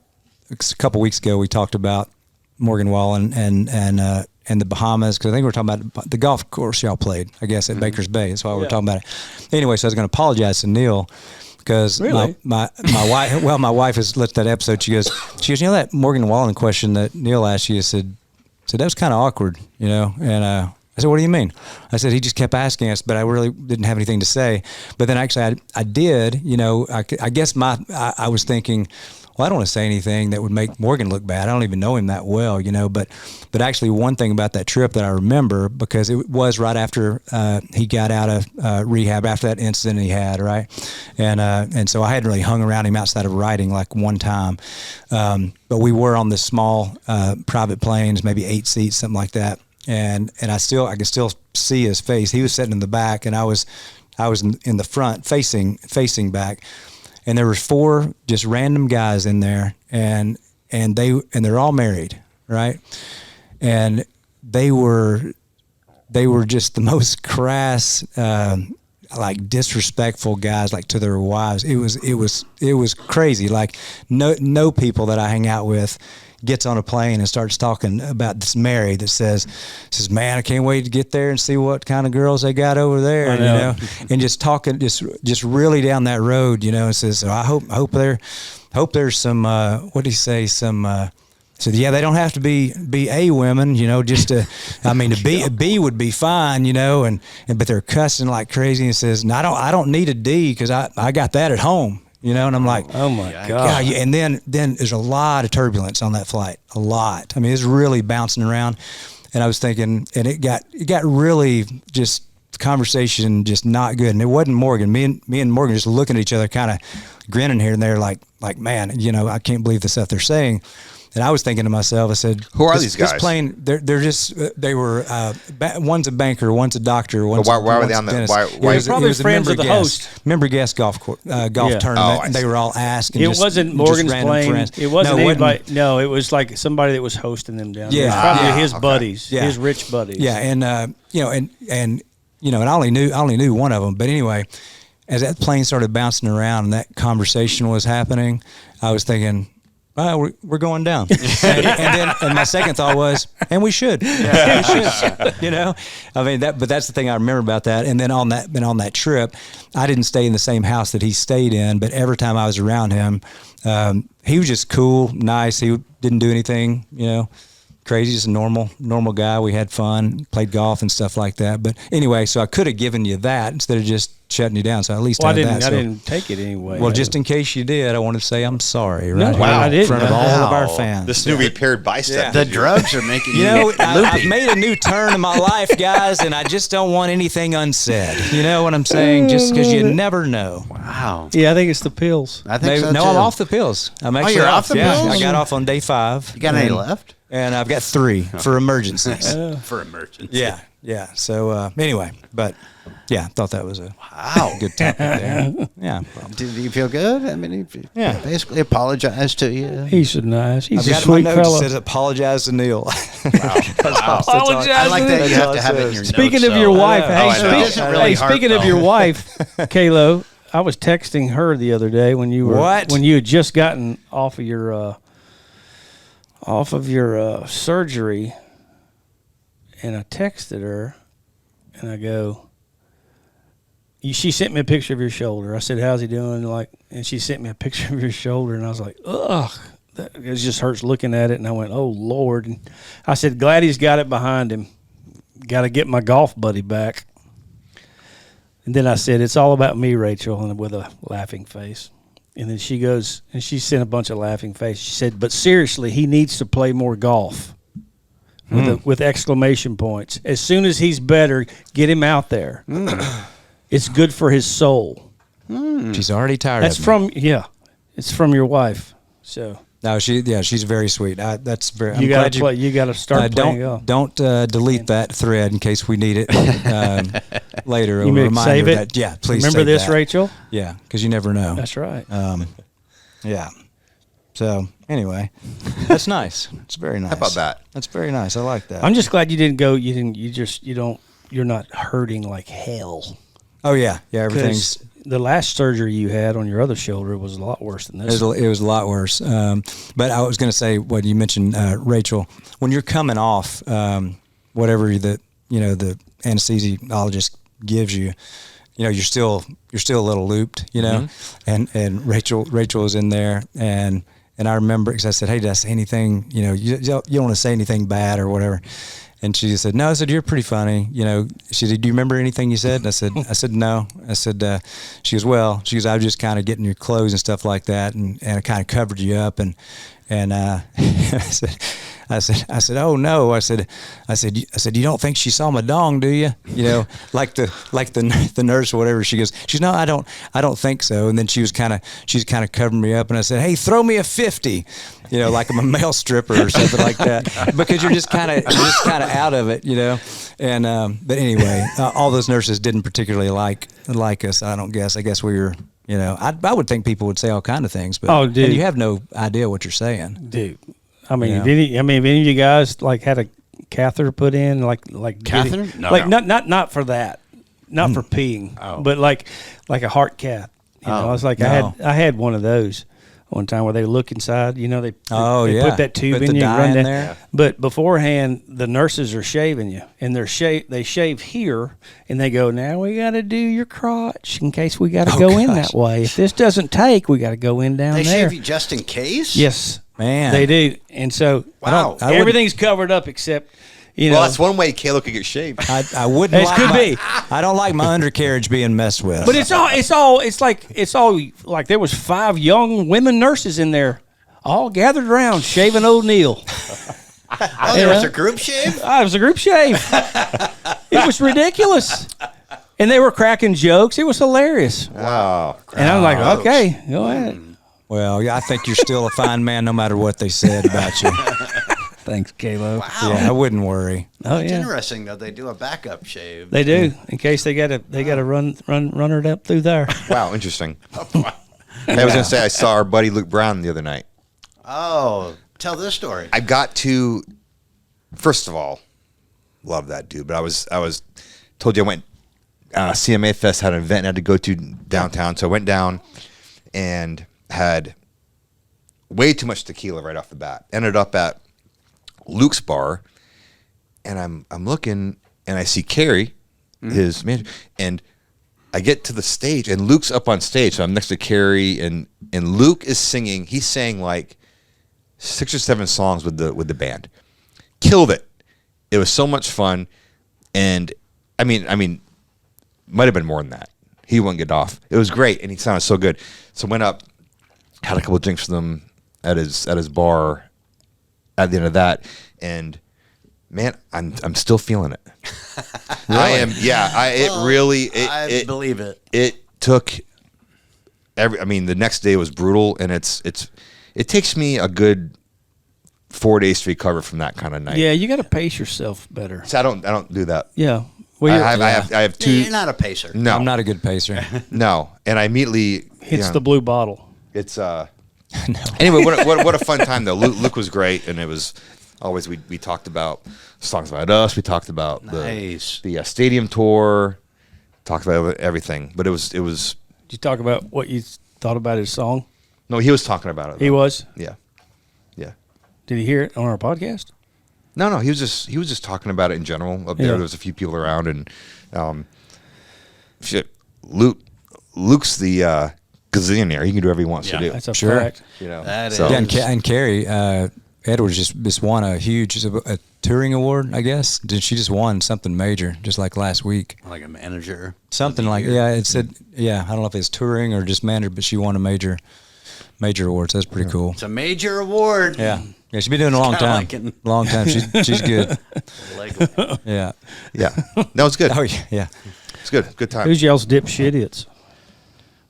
a couple weeks ago we talked about Morgan Wallen and the Bahamas, because I think we were talking about the golf course y'all played, I guess, at Baker's Bay. That's why we were talking about it. Anyway, so I was going to apologize to Neil because my wife, my wife has looked at that episode. She goes, you know that Morgan Wallen question that Neil asked you? I said that was kind of awkward, you know, and I said, what do you mean? I said, he just kept asking us, but I really didn't have anything to say. But then actually I did, you know, I guess I was thinking, well, I don't want to say anything that would make Morgan look bad. I don't even know him that well, you know, but actually one thing about that trip that I remember, because it was right after he got out of rehab, after that incident he had, right? And so I hadn't really hung around him outside of writing like one time. But we were on this small private planes, maybe 8 seats, something like that. And I can still see his face. He was sitting in the back, and I was in the front, facing back. And there were 4 just random guys in there, and they're all married, right? And they were just the most crass, like disrespectful guys, like to their wives. It was crazy. Like no people that I hang out with gets on a plane and starts talking about this Mary that says, man, I can't wait to get there and see what kind of girls they got over there, you know, and just talking, just really down that road, you know, and says, so I hope there's some, what do you say? Some, so yeah, they don't have to be A women, you know, just I mean, a B would be fine, you know, but they're cussing like crazy, and says, no, I don't need a D because I got that at home. You know, and I'm like, oh my God. And then there's a lot of turbulence on that flight, a lot. I mean, it's really bouncing around. And I was thinking, and it got really just conversation just not good. And it wasn't Morgan. Me and Morgan just looking at each other, kind of grinning here and there, like, man, you know, I can't believe the stuff they're saying. And I was thinking to myself, I said, who are these guys? This plane, they were, one's a banker, one's a doctor. Why were they on the, why probably friends of the host. Member guest golf tournament. And they were all asking. It wasn't Morgan's plane. Friends. It wasn't anybody. No, it was like somebody that was hosting them down there. Yeah. Probably his buddies, his rich buddies. Yeah. And, you know, and I only knew one of them. But anyway, as that plane started bouncing around and that conversation was happening, I was thinking, we're going down. and my second thought was, and we should. Yeah. We should. You know? I mean, but that's the thing I remember about that. And then on that trip, I didn't stay in the same house that he stayed in, but every time I was around him, he was just cool, nice. He didn't do anything, you know, crazy, just a normal guy. We had fun, played golf and stuff like that. But anyway, so I could have given you that instead of just shutting you down. So at least I didn't take it anyway. Well, just in case you did, I wanted to say I'm sorry, right? No, I didn't. In front of all of our fans. This new repaired bicep. The drugs are making you I've made a new turn in my life, guys, and I just don't want anything unsaid. You know what I'm saying? Just because you never know. Wow. Yeah, I think it's the pills. I think so, no, too. I'm off the pills. I'm actually you're off the pills? I got off on day 5. You got any left? And I've got 3 for emergencies. For emergencies. Yeah. So anyway, but yeah, I thought that was a good topic there. Yeah. Did you feel good? I mean, he basically apologized to you. He's so nice. He's I've a got sweet my notes fellow. that says apologize to Neil. Wow. I like that you have to have it in your Speaking notes. of your wife, speaking of your wife, Kalo, I was texting her the other day when you had just gotten off of your surgery, and I texted her, and I go, she sent me a picture of your shoulder. I said, how's he doing? And she sent me a picture of your shoulder, and I was like, ugh, it just hurts looking at it. And I went, oh, Lord. And I said, glad he's got it behind him. Got to get my golf buddy back. And then I said, it's all about me, Rachel, and with a laughing face. And then she goes, and she sent a bunch of laughing faces. She said, but seriously, he needs to play more golf with exclamation points. As soon as he's better, get him out there. It's good for his soul. She's already tired of me. It's from your wife. So no, she's very sweet. That's very. You got to play. You got to start playing golf. Don't delete that thread in case we need it later. You may save it. Please. Remember this, Rachel? Yeah, because you never know. That's right. Yeah. So anyway, that's nice. It's very nice. How about that? That's very nice. I like that. I'm just glad you didn't go. You're not hurting like hell. Oh yeah, Because everything's. the last surgery you had on your other shoulder was a lot worse than this. It was a lot worse. But I was going to say what you mentioned, Rachel. When you're coming off whatever the anesthesiologist gives you, you're still a little looped, And Rachel was in there, and I remember because I said, "Hey, did I say anything? You don't want to say anything bad or whatever." And she just said, "No." I said, "You're pretty funny." She said, "Do you remember anything you said?" And I said, "No." I said, she goes, "Well," she goes, "I was just kind of getting your clothes and stuff like that, and I kind of covered you up." And I said, "Oh no!" I said, "You don't think she saw my dong, do you?" Like the nurse or whatever. She goes, "No, I don't think so." And then she's kind of covering me up, and I said, "Hey, throw me a 50," like I'm a male stripper or something like that, because you're just kind of out of it, And but anyway, all those nurses didn't particularly like us. I guess we were. I would think people would say all kind of things, but oh, dude. And you have no idea what you're saying, dude. I mean, if any of you guys like had a catheter put in, like catheter, not for that, not for peeing, but like a heart cath. I was like, I had one of those one time where they look inside. They put that tube in you and run there. Yeah. But beforehand, the nurses are shaving you, and they shave here, and they go, "Now we got to do your crotch in case we got to go in that way. If this doesn't take, we got to go in down there." They shave you just in case? Yes. Man, they do, and so everything's covered up except, Well, that's one way Kalo could get shaved. I wouldn't. It could be. I don't like my undercarriage being messed with. But it's all like there was 5 young women nurses in there, all gathered around shaving old Neil. There was a group shave. It was a group shave. It was ridiculous, and they were cracking jokes. It was hilarious. Wow. And I'm like, okay, go ahead. Well, yeah, I think you're still a fine man no matter what they said about you. Thanks, Kalo. Wow. Yeah, I wouldn't worry. Oh, It's yeah. interesting though. They do a backup shave. They do, in case they got to run it up through there. Wow, interesting. I was going to say I saw our buddy Luke Brown the other night. Oh, tell this story. I got to, first of all, love that dude. But I was told you I went. CMA Fest had an event I had to go to downtown, so I went down and had way too much tequila right off the bat. Ended up at Luke's bar, and I'm looking, and I see Carrie, his manager, and I get to the stage, and Luke's up on stage. So I'm next to Carrie, and Luke is singing. He sang like 6 or 7 songs with the band. Killed it. It was so much fun, and I mean, might have been more than that. He wouldn't get off. It was great, and he sounded so good. So went up, had a couple of drinks for them at his bar at the end of that, and man, I'm still feeling it. Really? I am. Yeah, I believe it. It took the next day was brutal, and it takes me a good 4 days to recover from that kind of night. Yeah, you got to pace yourself better. So I don't do that. Yeah. Well, I have 2. You're not a pacer. No, I'm not a good pacer. No, and I immediately hits the blue bottle. It's no. Anyway, what a fun time though. Luke was great, and it was always we talked about songs about us. We talked about the stadium tour. Talked about everything, but it was. Did you talk about what you thought about his song? No, he was talking about it. He was. Yeah. Did he hear it on our podcast? No, he was just talking about it in general. Up there, there was a few people around, and Luke's the gazillionaire. He can do whatever he wants to do. That's a fact. That is. Yeah, and Carrie Edwards just won a touring award, I guess. She just won something major just like last week. Like a manager. Something like it said I don't know if it's touring or just manager, but she won a major award. So that's pretty cool. It's a major award. Yeah. Yeah, she's been doing it a long time. Long time. She's good. Yeah. No, it's good. Oh yeah. It's good. Good time. Who's y'all's dipshit hits?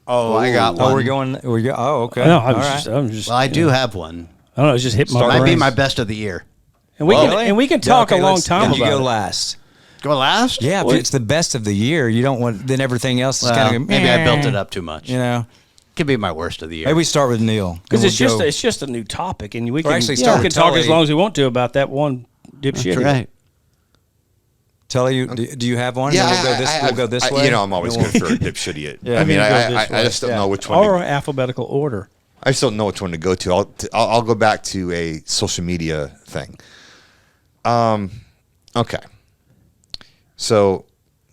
Oh, I got one. Oh, we're going. Oh, okay. No, I'm just. Well, I do have one. I don't know. It's just hit my Might be brain. my best of the year. And we can talk a long time about you go it. last. Go last? Yeah, if it's the best of the year, you don't want. Then everything else is kind of maybe I built it up too much. Could be my worst of the year. Maybe we start with Neil because it's just a new topic, and we can actually talk as long as we want to about that one dipshit. That's right. Tell you, do you have one? Yeah, we'll go this way. You know, I'm always good for a dipshit idiot. Yeah. I mean, I I just don't know which one. Or alphabetical order. I just don't know which one to go to. I'll go back to a social media thing. Okay. So,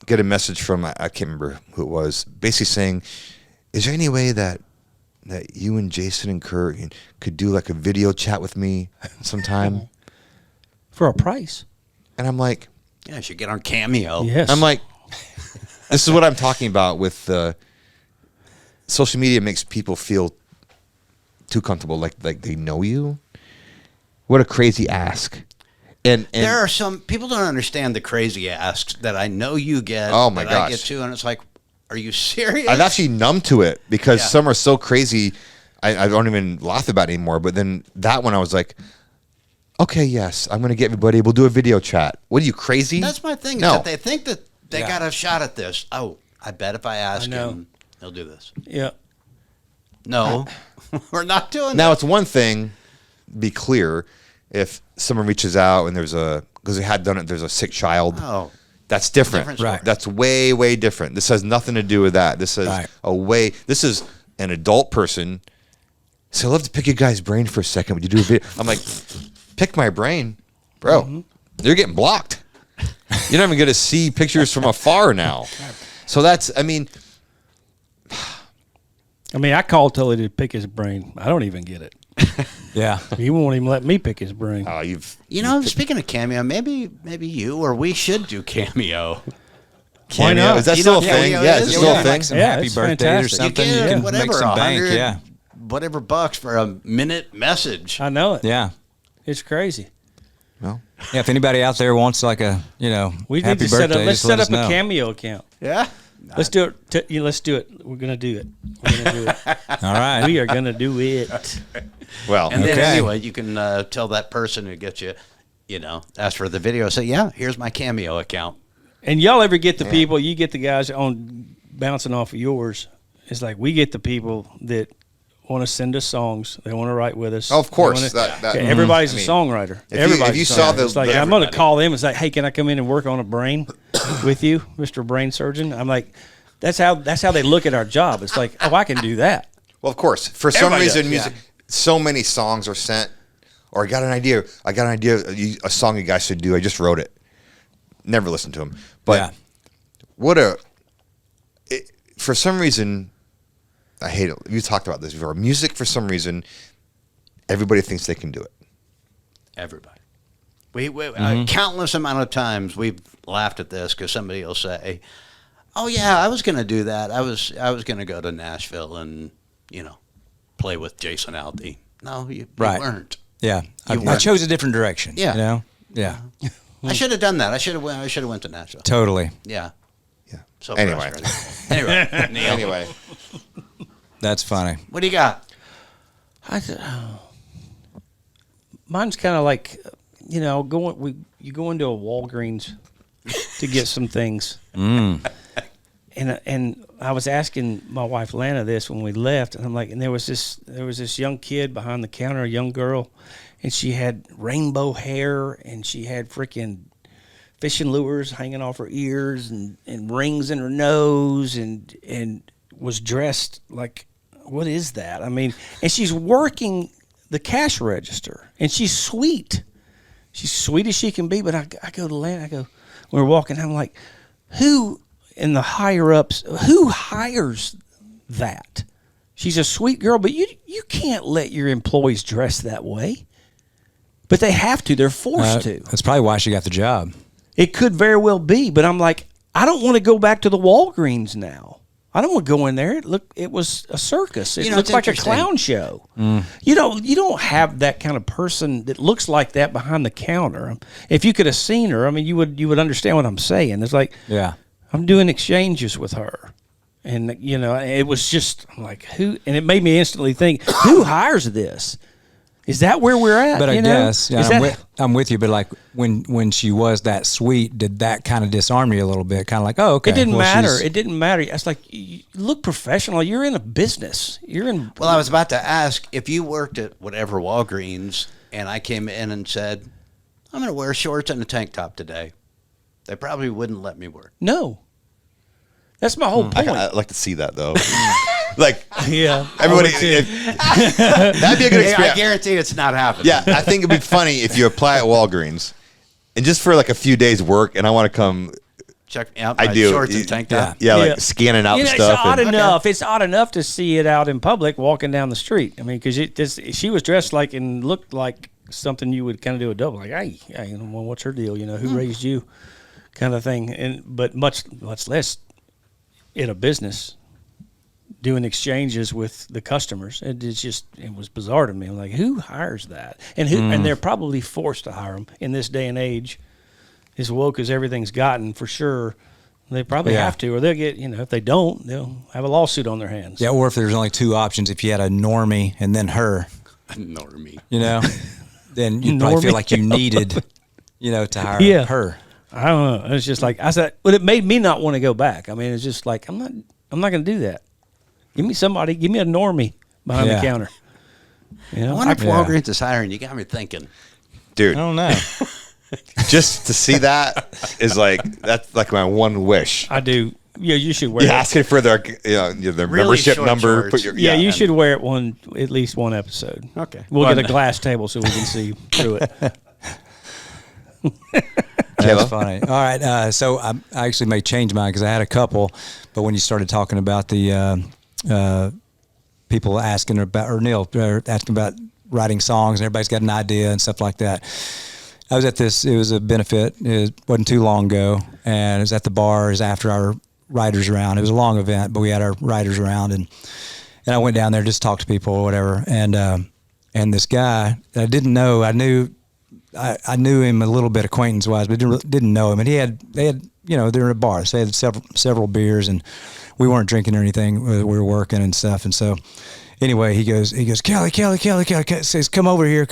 get a message from, I can't remember who it was, basically saying, is there any way that you and Jason and Kurt could do like a video chat with me sometime? For a price. And I'm like, Yeah, you should get on Cameo. Yes. I'm like, this is what I'm talking about with social media makes people feel too comfortable, like they know you. What a crazy ask. And there are some people don't understand the crazy asks that I know you get. Oh my that gosh. I get too, and it's like, are you serious? I'm actually numb to it because Yeah. some are so crazy, I don't even laugh about it anymore. But then that one, I was like, okay, yes, I'm going to get everybody. We'll do a video chat. What are you, crazy? That's my thing. No. Is that they think that they got a shot at this. Oh, I bet if I ask him, he'll do this. Yeah. No, we're not doing Now, that. it's one thing, be clear, if someone reaches out and because they had done it, there's a sick child. Oh. That's different. Different story. Right. That's way, way different. This has nothing to do with that. This is this is an adult person. So I'd love to pick your guy's brain for a second. Would you do a video? I'm like, pick my brain? Bro, you're getting blocked. You're not even going to see pictures from afar now. So I called Tully to pick his brain. I don't even get it. Yeah. He won't even let me pick his brain. Speaking of Cameo, maybe you or we should do Cameo. Why not? Is that You still know a thing? Cameo Yeah, is? is it still a Yeah. thing? Like some Yeah, happy it's birthdays or fantastic. something. You You get can whatever, make some bank. 100 Yeah. whatever bucks for a minute message. I know it. Yeah. It's crazy. No. Yeah. If anybody out there wants like a, We need happy to set birthday, up. Let's just let set us up a know. Cameo account. Yeah. Let's do it. Let's do it. We're gonna do it. We're gonna do it. All right. We are gonna do it. Well, And then Okay. anyway, you can tell that person who gets you, ask for the video. Say, yeah, here's my Cameo account. And y'all ever get the people? You get the guys on bouncing off of yours. It's like we get the people that want to send us songs. They want to write with us. Oh, of course. They wanna- That- everybody's I mean, a songwriter. if Everybody's you a saw songwriter. the- It's like, I'm going to call them and say, hey, can I come in and work on a brain with you, Mr. Brain Surgeon? I'm like, that's how they look at our job. It's like, oh, I can do that. Well, of course. For some Everybody reason, does, music. So many songs are sent. Or I got an idea. A song you guys should do. I just wrote it. Never listened to them. But for some reason, I hate it. You talked about this before. Music, for some reason, everybody thinks they can do it. Everybody. We countless amount of times we've laughed at this because somebody will say, "Oh yeah, I was going to do that. I was going to go to Nashville and play with Jason Aldean." No, you weren't. Yeah. I chose a different direction. Yeah. Yeah. I should have done that. I should have went to Nashville. Totally. Yeah. Yeah. So Anyway. frustrating. Anyway, Neil, Anyway, That's funny. what do you got? Mine's kind of like, you go into a Walgreens to get some things. And I was asking my wife Lana this when we left, and I'm like, and there was this young kid behind the counter, a young girl, and she had rainbow hair, and she had freaking fishing lures hanging off her ears, and rings in her nose, and was dressed like, what is that? I mean, and she's working the cash register, and she's sweet. She's sweet as she can be, but I go to Lana, we're walking, I'm like, who in the higher ups, who hires that? She's a sweet girl, but you can't let your employees dress that way. But they have to. They're forced to. That's probably why she got the job. It could very well be, but I'm like, I don't want to go back to the Walgreens now. I don't want to go in there. It was a circus. It looked like a clown show. You don't have that kind of person that looks like that behind the counter. If you could have seen her, I mean, you would understand what I'm saying. It's like, Yeah. I'm doing exchanges with her. And, it was just, I'm like, who? And it made me instantly think, who hires this? Is that where we're at? But I guess I'm I'm with you. But like when she was that sweet, did that kind of disarm you a little bit? Kind of like, oh, okay. It didn't well, matter. It didn't matter. It's like, you look professional. You're in a business. Well, I was about to ask if you worked at whatever Walgreens and I came in and said, I'm going to wear shorts and a tank top today. They probably wouldn't let me work. No. That's my whole point. I'd like to see that though. Like, yeah, everybody, that'd be a good experience. I guarantee it's not happening. Yeah, I think it'd be funny if you apply at Walgreens and just for like a few days work, and I want to come check out I my do. shorts and tank top. Yeah, like scanning out stuff. It's odd enough. It's odd enough to see it out in public, walking down the street. I mean, because she was dressed like and looked like something you would kind of do a double, like, hey, well, what's her deal? You know, who raised you, kind of thing. But much less in a business, doing exchanges with the customers. It was bizarre to me. I'm like, who hires that? And and they're probably forced to hire them in this day and age. As woke as everything's gotten, for sure, they probably have to, or they'll get, if they don't, they'll have a lawsuit on their hands. Yeah, or if there's only two options, if you had a normie and then her. Normie. Then you'd probably feel like you needed, to hire her. I don't know. It's just like I said. Well, it made me not want to go back. I mean, it's just like I'm not going to do that. Give me a normie behind the counter. I wonder if Walgreens is hiring. You got me thinking, dude. I don't know. Just to see that's like my one wish. I do. Yeah, you should wear. Yeah, asking for their their membership number. Put your, you should wear it at least one episode. Okay, we'll get a glass table so we can see through it. That's funny. All right, so I actually may change mine because I had a couple, but when you started talking about the people asking about, or Neil asking about writing songs, and everybody's got an idea and stuff like that. I was at this. It was a benefit. It wasn't too long ago, and it was at the bar. It was after our writers round. It was a long event, but we had our writers round, and I went down there just to talk to people or whatever. And this guy that I didn't know, I knew him a little bit acquaintance wise, but didn't know him. And they had they're in a bar, so they had several beers, and we weren't drinking or anything. We were working and stuff, and so. Anyway, he goes, Kelly, says, come over here.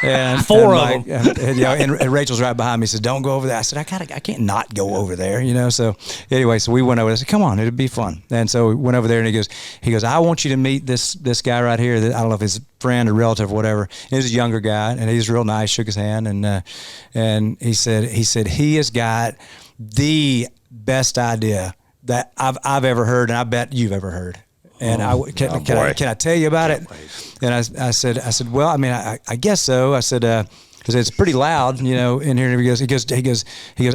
And four of them. And Rachel's right behind me. Says, don't go over there. I said, I can't not go over there, So anyway, so we went over. I said, come on, it'd be fun. And so we went over there, and he goes, I want you to meet this guy right here. That I don't know if he's a friend or relative or whatever. He was a younger guy, and he's real nice. Shook his hand, and he said he has got the best idea that I've ever heard, and I bet you've ever heard. And can I tell you about it? And I said, well, I mean, I guess so. I said, because it's pretty loud, in here. And he goes,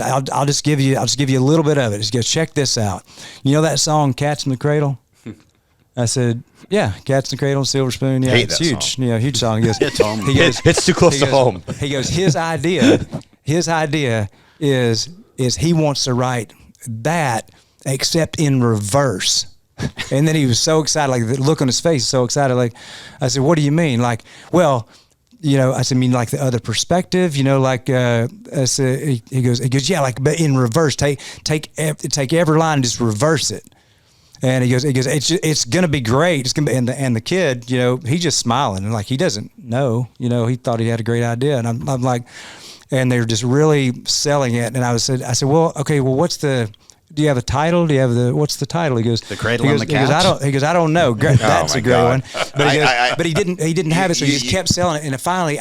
I'll just give you a little bit of it. He goes, check this out. You know that song, Cats in the Cradle? I said, yeah, Cats in the Cradle, Silver Spoon. Yeah, it's huge. Song. Huge song. He goes, it's home. It's too close to home. He goes, his idea is he wants to write that, except in reverse. And then he was so excited, like the look on his face, so excited. Like, I said, what do you mean? Like, well, I said, mean like the other perspective, like, I said, he goes, yeah, like, but in reverse, take every line and just reverse it. And he goes, it's going to be great. It's going to be, and the kid, he's just smiling and like, he doesn't know, he thought he had a great idea. And I'm like, and they're just really selling it. And I said, well, okay, well, do you have a title? What's the title? He goes, The Cradle and the Cats. I don't know. That's a great one. But but he didn't have it, so he just kept selling it. And finally,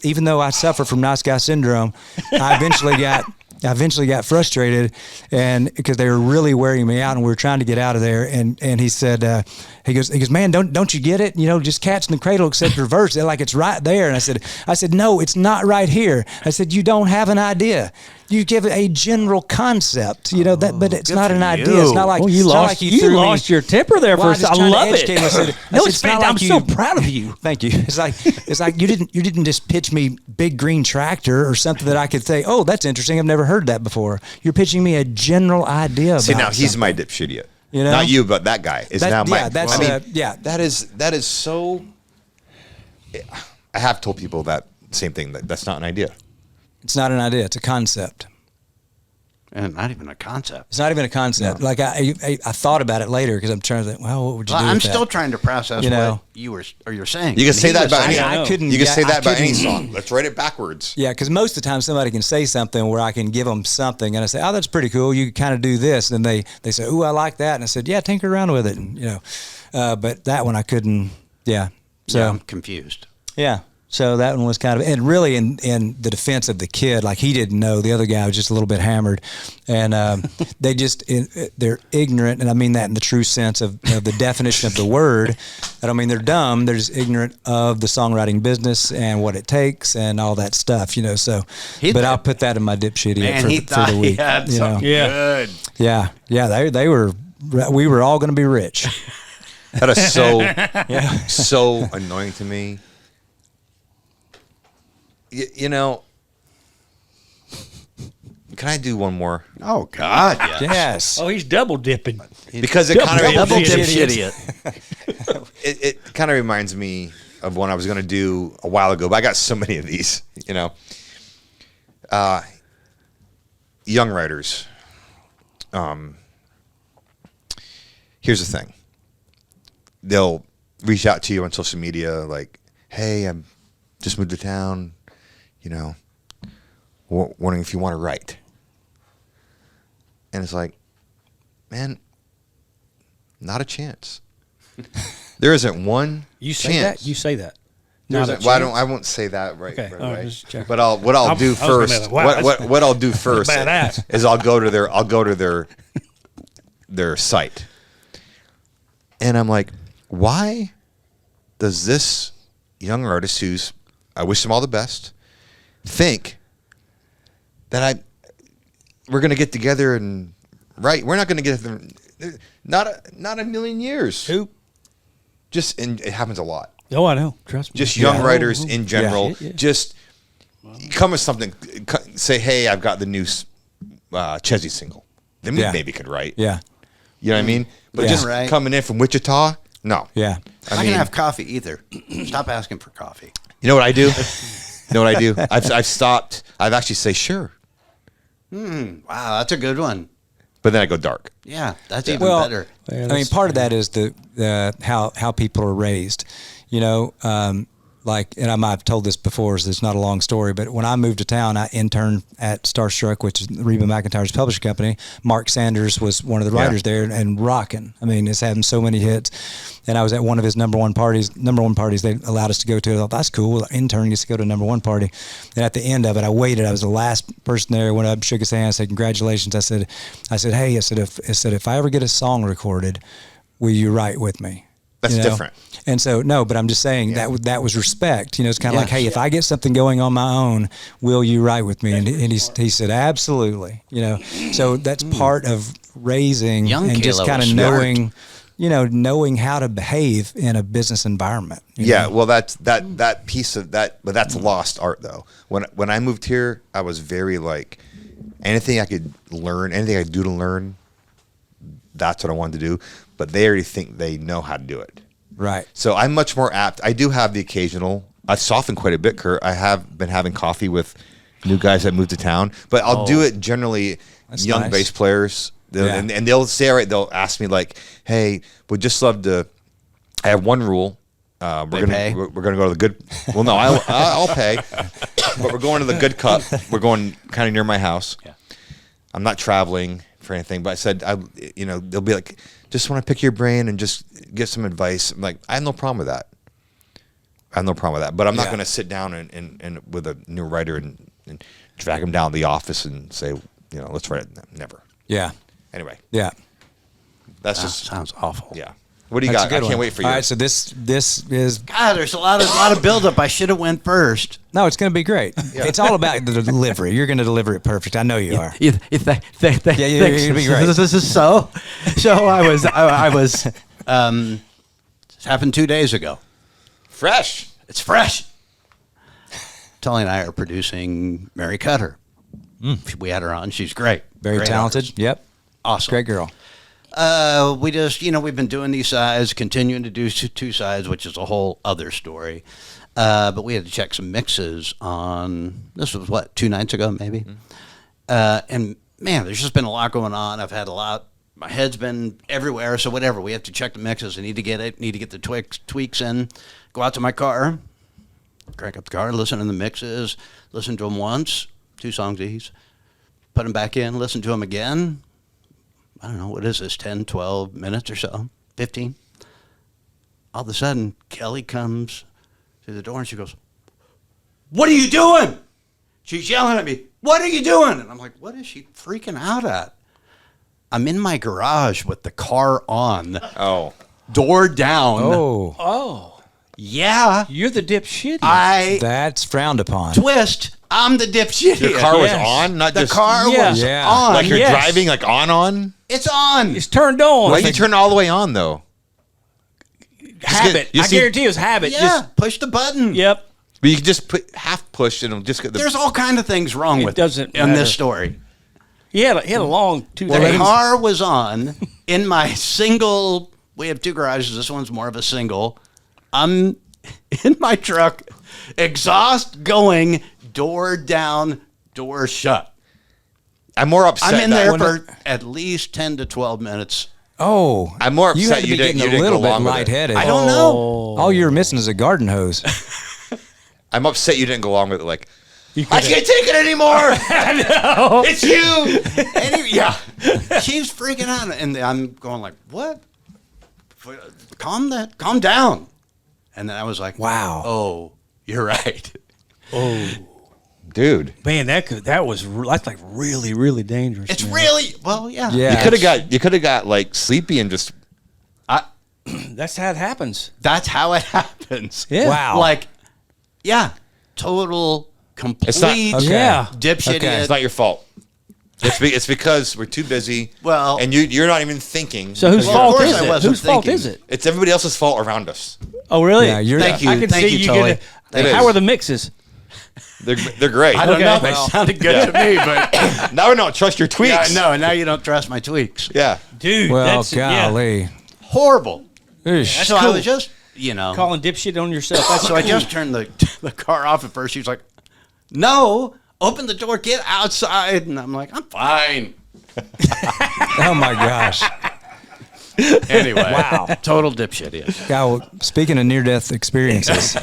even though I suffer from nice guy syndrome, I eventually got frustrated, and because they were really wearing me out, and we were trying to get out of there. And he said, he goes, man, don't you get it? Just Cats in the Cradle except reverse. Like it's right there. And I said, no, it's not right here. I said, you don't have an idea. You give it a general concept, but it's not an idea. It's not like you lost your temper there for a second. I love it. I'm so proud of you. Thank you. It's like you didn't just pitch me Big Green Tractor or something that I could say, oh, that's interesting. I've never heard that before. You're pitching me a general idea about now he's something. My dipshit idiot. Not you, but that guy is now my. That is so. I have told people that same thing. That's not an idea. It's not an idea. It's a concept. And not even a concept. It's not even a concept. No. Like I thought about it later because I'm trying to think, well, what would you do with I'm that? still trying to process what you're saying. You can say that about any. I couldn't. You can say that about any song. Let's write it backwards. Yeah, because most of the time somebody can say something where I can give them something, and I say, oh, that's pretty cool. You kind of do this, and they say, ooh, I like that, and I said, yeah, tinker around with it, and but that one I couldn't. Yeah, so I'm confused. Yeah. So that one was kind of, and really in the defense of the kid, like he didn't know, the other guy was just a little bit hammered, and they're ignorant, and I mean that in the true sense of the definition of the word. I don't mean they're dumb; they're just ignorant of the songwriting business and what it takes and all that stuff, So, but I'll put that in my dipshit for the week. Good. Yeah. They were. We were all going to be rich. That is so annoying to me. Can I do one more? Oh God, yes. Oh, he's double dipping. Because it kind of double dipshit idiot. it kind of reminds me of one I was going to do a while ago, but I got so many of these. Young writers. Here's the thing. They'll reach out to you on social media like, "Hey, I'm just moved to town. Wondering if you want to write." And it's like, man, not a chance. There isn't one You say chance. that? You say that. I won't say that right away. Just checking. But what I'll do first, what I'll do first badass. is I'll go to their site, and I'm like, why does this young artist, who's, I wish him all the best, think that we're going to get together and write? We're not going to get them. Not a million years. Who? It happens a lot. Oh, I know. Trust me. Just young writers in general. Yeah. Just come with something. Say, hey, I've got the new Chesney single. Then we maybe could write. Yeah. You know what I mean? But just coming in from Wichita, no. Yeah. I can have coffee either. Stop asking for coffee. You know what I do? I've stopped. I've actually say sure. Wow, that's a good one. But then I go dark. Yeah, that's even better. I mean, part of that is the how people are raised. And I might have told this before, so it's not a long story, but when I moved to town, I interned at Starstruck, which is Reba McEntire's publishing company. Mark Sanders was one of the writers there and rocking. I mean, it's having so many hits. And I was at one of his number one parties they allowed us to go to. I thought, that's cool. The intern gets to go to a number one party. And at the end of it, I waited. I was the last person there. Went up, shook his hand, said, congratulations. I said, hey, if I ever get a song recorded, will you write with me? That's different. And so, no, but I'm just saying that was respect. It's kind of like, hey, if I get something going on my own, will you write with me? And he said, absolutely. So that's part of raising Young and just Kalo kind of was knowing, knowing how to behave in a business environment. Well, that's that piece of that, but that's lost art though. When I moved here, I was very like, anything I could learn, anything I could do to learn, that's what I wanted to do. But they already think they know how to do it. Right. So I'm much more apt. I do have the occasional. I've softened quite a bit, Kurt. I have been having coffee with new guys that moved to town, but I'll do it generally young bass players. And they'll say, all right, they'll ask me like, hey, we'd just love to. I have one rule. We're gonna go to the good. Well, no, I'll pay, but we're going to the Good Cup. We're going kind of near my house. Yeah. I'm not traveling for anything, but I said, they'll be like, just want to pick your brain and just get some advice. I'm like, I have no problem with that. But I'm not going to sit down and with a new writer and drag him down to the office and say, let's write it. Never. Yeah. Anyway. Yeah. That's just sounds awful. Yeah. What do you got? I can't wait for you. All right, so this is God. There's a lot of buildup. I should have went first. No, it's going to be great. It's all about the delivery. You're going to deliver it perfect. I know you are. You're going to be great. This is so. I was. This happened 2 days ago. Fresh. It's fresh. Tully and I are producing Mary Cutter. We had her on. She's great. Very talented. Artist. Yep. Awesome. Great girl. We just, we've been doing these sides, continuing to do two sides, which is a whole other story. But we had to check some mixes on, this was 2 nights ago, maybe. And man, there's just been a lot going on. I've had a lot, my head's been everywhere. So whatever, we have to check the mixes. I need to get the tweaks in, go out to my car, crank up the car, listen to the mixes, listen to them once, 2 songs each, put them back in, listen to them again. I don't know, what is this, 10, 12 minutes or so, 15? All of a sudden, Kelly comes through the door and she goes, what are you doing? She's yelling at me, what are you doing? And I'm like, what is she freaking out at? I'm in my garage with the car on. Oh. Door down. Oh. Yeah. You're the dipshit. That's frowned upon. Twist. I'm the dipshit. Your car was on, not the just car was Yeah. on. like you're driving like on. It's on. It's turned on. Why you turn all the way on though? Habit. You I see- guarantee it was habit. Yeah. Just, Push the button. yep. But you can just put half push and it'll just get the. There's all kind of things wrong with doesn't in matter. this story. He had a long The car was on in my single. We have 2 garages. This one's more of a single. I'm in my truck, exhaust going, door down, door shut. I'm more upset. I'm in that- there for at least 10 to 12 minutes. Oh, I'm more you upset had to you be didn't- getting you a didn't little go bit along with it. lightheaded. I don't know. All you're missing is a garden hose. I'm upset you didn't go along with it. Like, I can't take it anymore. I know. It's you. Yeah. She's freaking out. And I'm going like, what? Calm down. And then I was like, Wow. Oh, you're right. Dude. Man, that's like really, really dangerous. It's man. really, well, yeah. Yeah. You could have got like sleepy and just. That's how it happens. That's how it happens. Yeah. Wow. Like, yeah, total, complete It's not- Okay. Yeah. dipshit. Okay. It's not your fault. It's because we're too busy. Well- and you're not even thinking. So whose Well, of fault course is I it? wasn't Whose fault thinking. is it? It's everybody else's fault around us. Oh, really? Yeah, you're- Thank you. I can Thank see you, you Tully. gonna. It How is. are the mixes? They're great. I don't Okay. know. They Well, sounded good to me, but Now we don't trust your tweaks. no, now you don't trust my tweaks. Yeah. Dude, Well, that's golly. Horrible. Oosh. So I cool. was just, calling dipshit on yourself. That's so I just turned the car off at first. She was like, no, open the door, get outside. And I'm like, I'm fine. Oh my gosh. Anyway, wow, total dipshit. Yeah. Well, speaking of near-death experiences,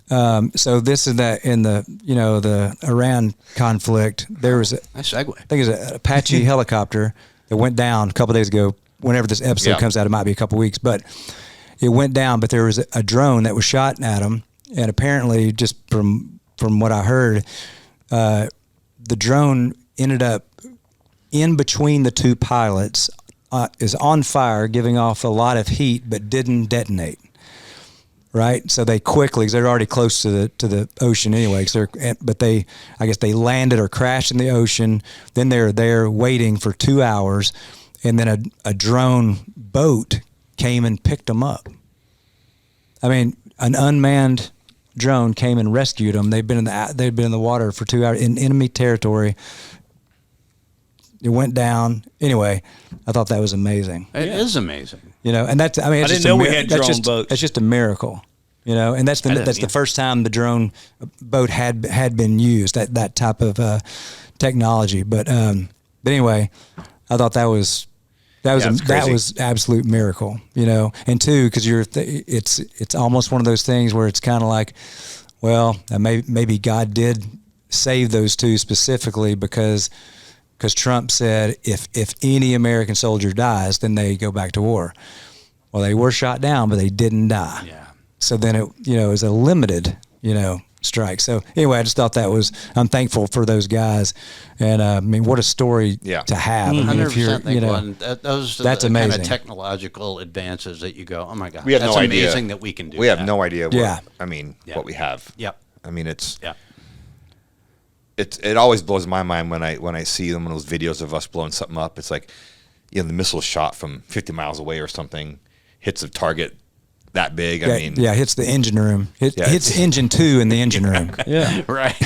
so this is that in the Iran conflict, there was Nice segue. I think it was an Apache helicopter that went down a couple days ago. Whenever this episode comes out, it might be a couple weeks, but it went down. But there was a drone that was shot at him, and apparently, just from what I heard, the drone ended up in between the 2 pilots, is on fire, giving off a lot of heat, but didn't detonate. Right, so they quickly, because they're already close to the ocean anyway. I guess they landed or crashed in the ocean. Then they're there waiting for 2 hours, and then a drone boat came and picked them up. I mean, an unmanned drone came and rescued them. They'd been in the water for 2 hours in enemy territory. It went down. Anyway, I thought that was amazing. It is amazing. And that's, I mean, it's I just didn't know a we had that's drone just, boats. That's just a miracle, and that's the first time the drone boat had been used, that type of technology. But anyway, I thought that was absolute miracle, and two, because it's almost one of those things where it's kind of like, well, maybe God did save those 2 specifically because Trump said if any American soldier dies, then they go back to war. Well, they were shot down, but they didn't die. Yeah. So then it was a limited strike. So anyway, I just thought I'm thankful for those guys, and I mean, what a story to have. I mean, if you're, 100% think those are that's the amazing. kind of technological advances that you go, oh my God, We have that's no idea. amazing that we can do We have that. no idea. Yeah. What we have. Yep. I mean, it's. Yeah. It always blows my mind when I see them in those videos of us blowing something up. It's like, the missile shot from 50 miles away or something hits a target that big. I mean, hits the engine room. Hits engine 2 in the engine room. Yeah. Right.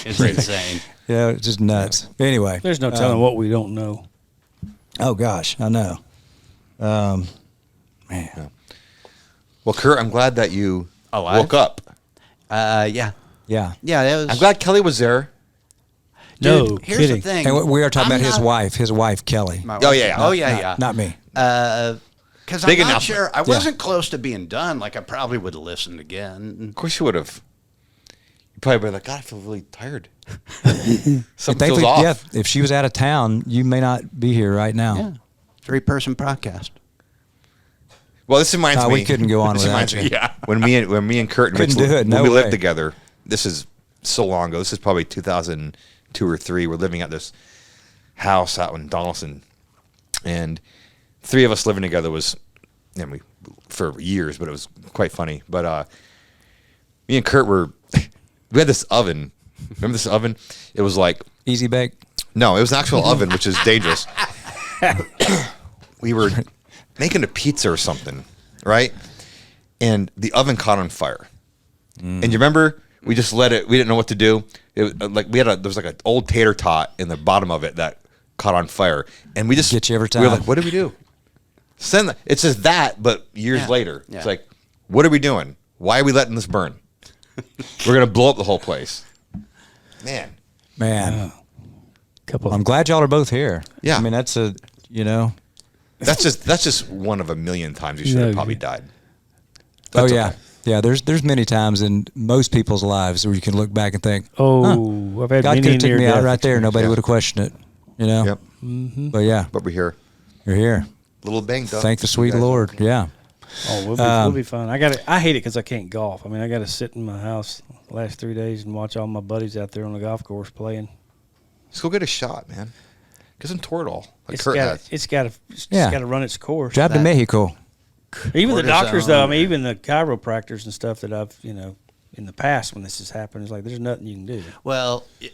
It's insane. Yeah, it's just nuts. Anyway, There's no telling what we don't know. Oh gosh, I know. Man. Well, Kurt, I'm glad that you Alive? woke up. Yeah. Yeah. Yeah. That was. I'm glad Kelly was there. No Dude, here's kidding. the thing. And we are talking I'm about his not- wife Kelly. My Oh, wife- yeah. Oh yeah. Not me. Because I'm Big not announcement. sure. I wasn't close to being done. Like I probably would have listened again. Of course you would have. You probably would have like, God, I feel really tired. Something feels Thankfully, off. yeah, if she was out of town, you may not be here right now. Yeah. 3-person podcast. Well, this reminds me. We couldn't go on this without reminds you. me. Yeah. When me and Kurt and Couldn't Mitch, do it, when no we way. lived together, this is so long ago. This is probably 2002 or 3. We're living at this house out in Donaldson, and 3 of us living together was, for years, but it was quite funny. But me and Kurt we had this oven. Remember this oven? It was like Easy bake? No, it was an actual oven, which is dangerous. We were making a pizza or something, right? And the oven caught on fire. And you remember, we just let it. We didn't know what to do. It was like there was like an old tater tot in the bottom of it that caught on fire, and we just get you every time. We were like, "What do we do?" It's just that, but years later, it's like, "What are we doing? Why are we letting this burn? We're gonna blow up the whole place." Man. I'm glad y'all are both here. Yeah. I mean, that's That's just one of a million times you should have probably died. That's yeah. There's many times in most people's lives where you can look back and think, I've had God many could have taken me out right there. Nobody Yeah. would have questioned it. Yep. Mm-hmm. But yeah, But we're here. you're here. A little banged up. Thank the sweet You guys- Lord. Yeah. Oh, we'll be fine. I hate it because I can't golf. I mean, I got to sit in my house the last 3 days and watch all my buddies out there on the golf course playing. Let's go get a shot, man. Get some Toradol. Like It's Kurt got has. it's got to run its course. Drive to Mexico. Even the Cortisone. doctors, though. I mean, even the chiropractors and stuff that I've in the past when this has happened, it's like there's nothing you can do. Well, You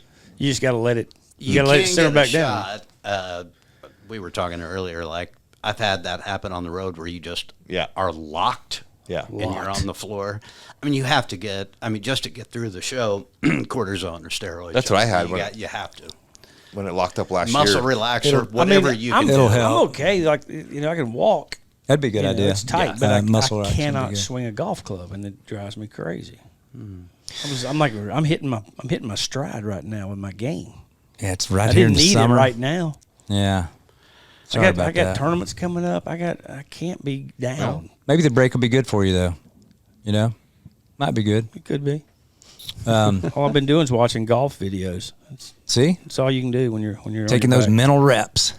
just got to let it. You got to let it can simmer get back a down. shot. We were talking earlier, like I've had that happen on the road where you just Yeah. are locked. Yeah. And you're on the floor. I mean, you have to get. I mean, just to get through the show, cortisone or steroids. That's what I had when- You have to When it locked up last muscle year. relaxer, whatever you can It'll do. help. I'm okay. Like I can walk. That'd be a good idea. It's tight, Yeah. but muscle I relaxer would be cannot good. swing a golf club, and it drives me crazy. I'm hitting my stride right now with my game. Yeah, it's right I here in didn't the need summer. it right now. Yeah. Sorry I about got that. tournaments coming up. I can't be down. Maybe the break will be good for you, though. Might be good. It could be. All I've been doing is watching golf videos. See? That's all you can do when you're Taking on your those back. mental reps.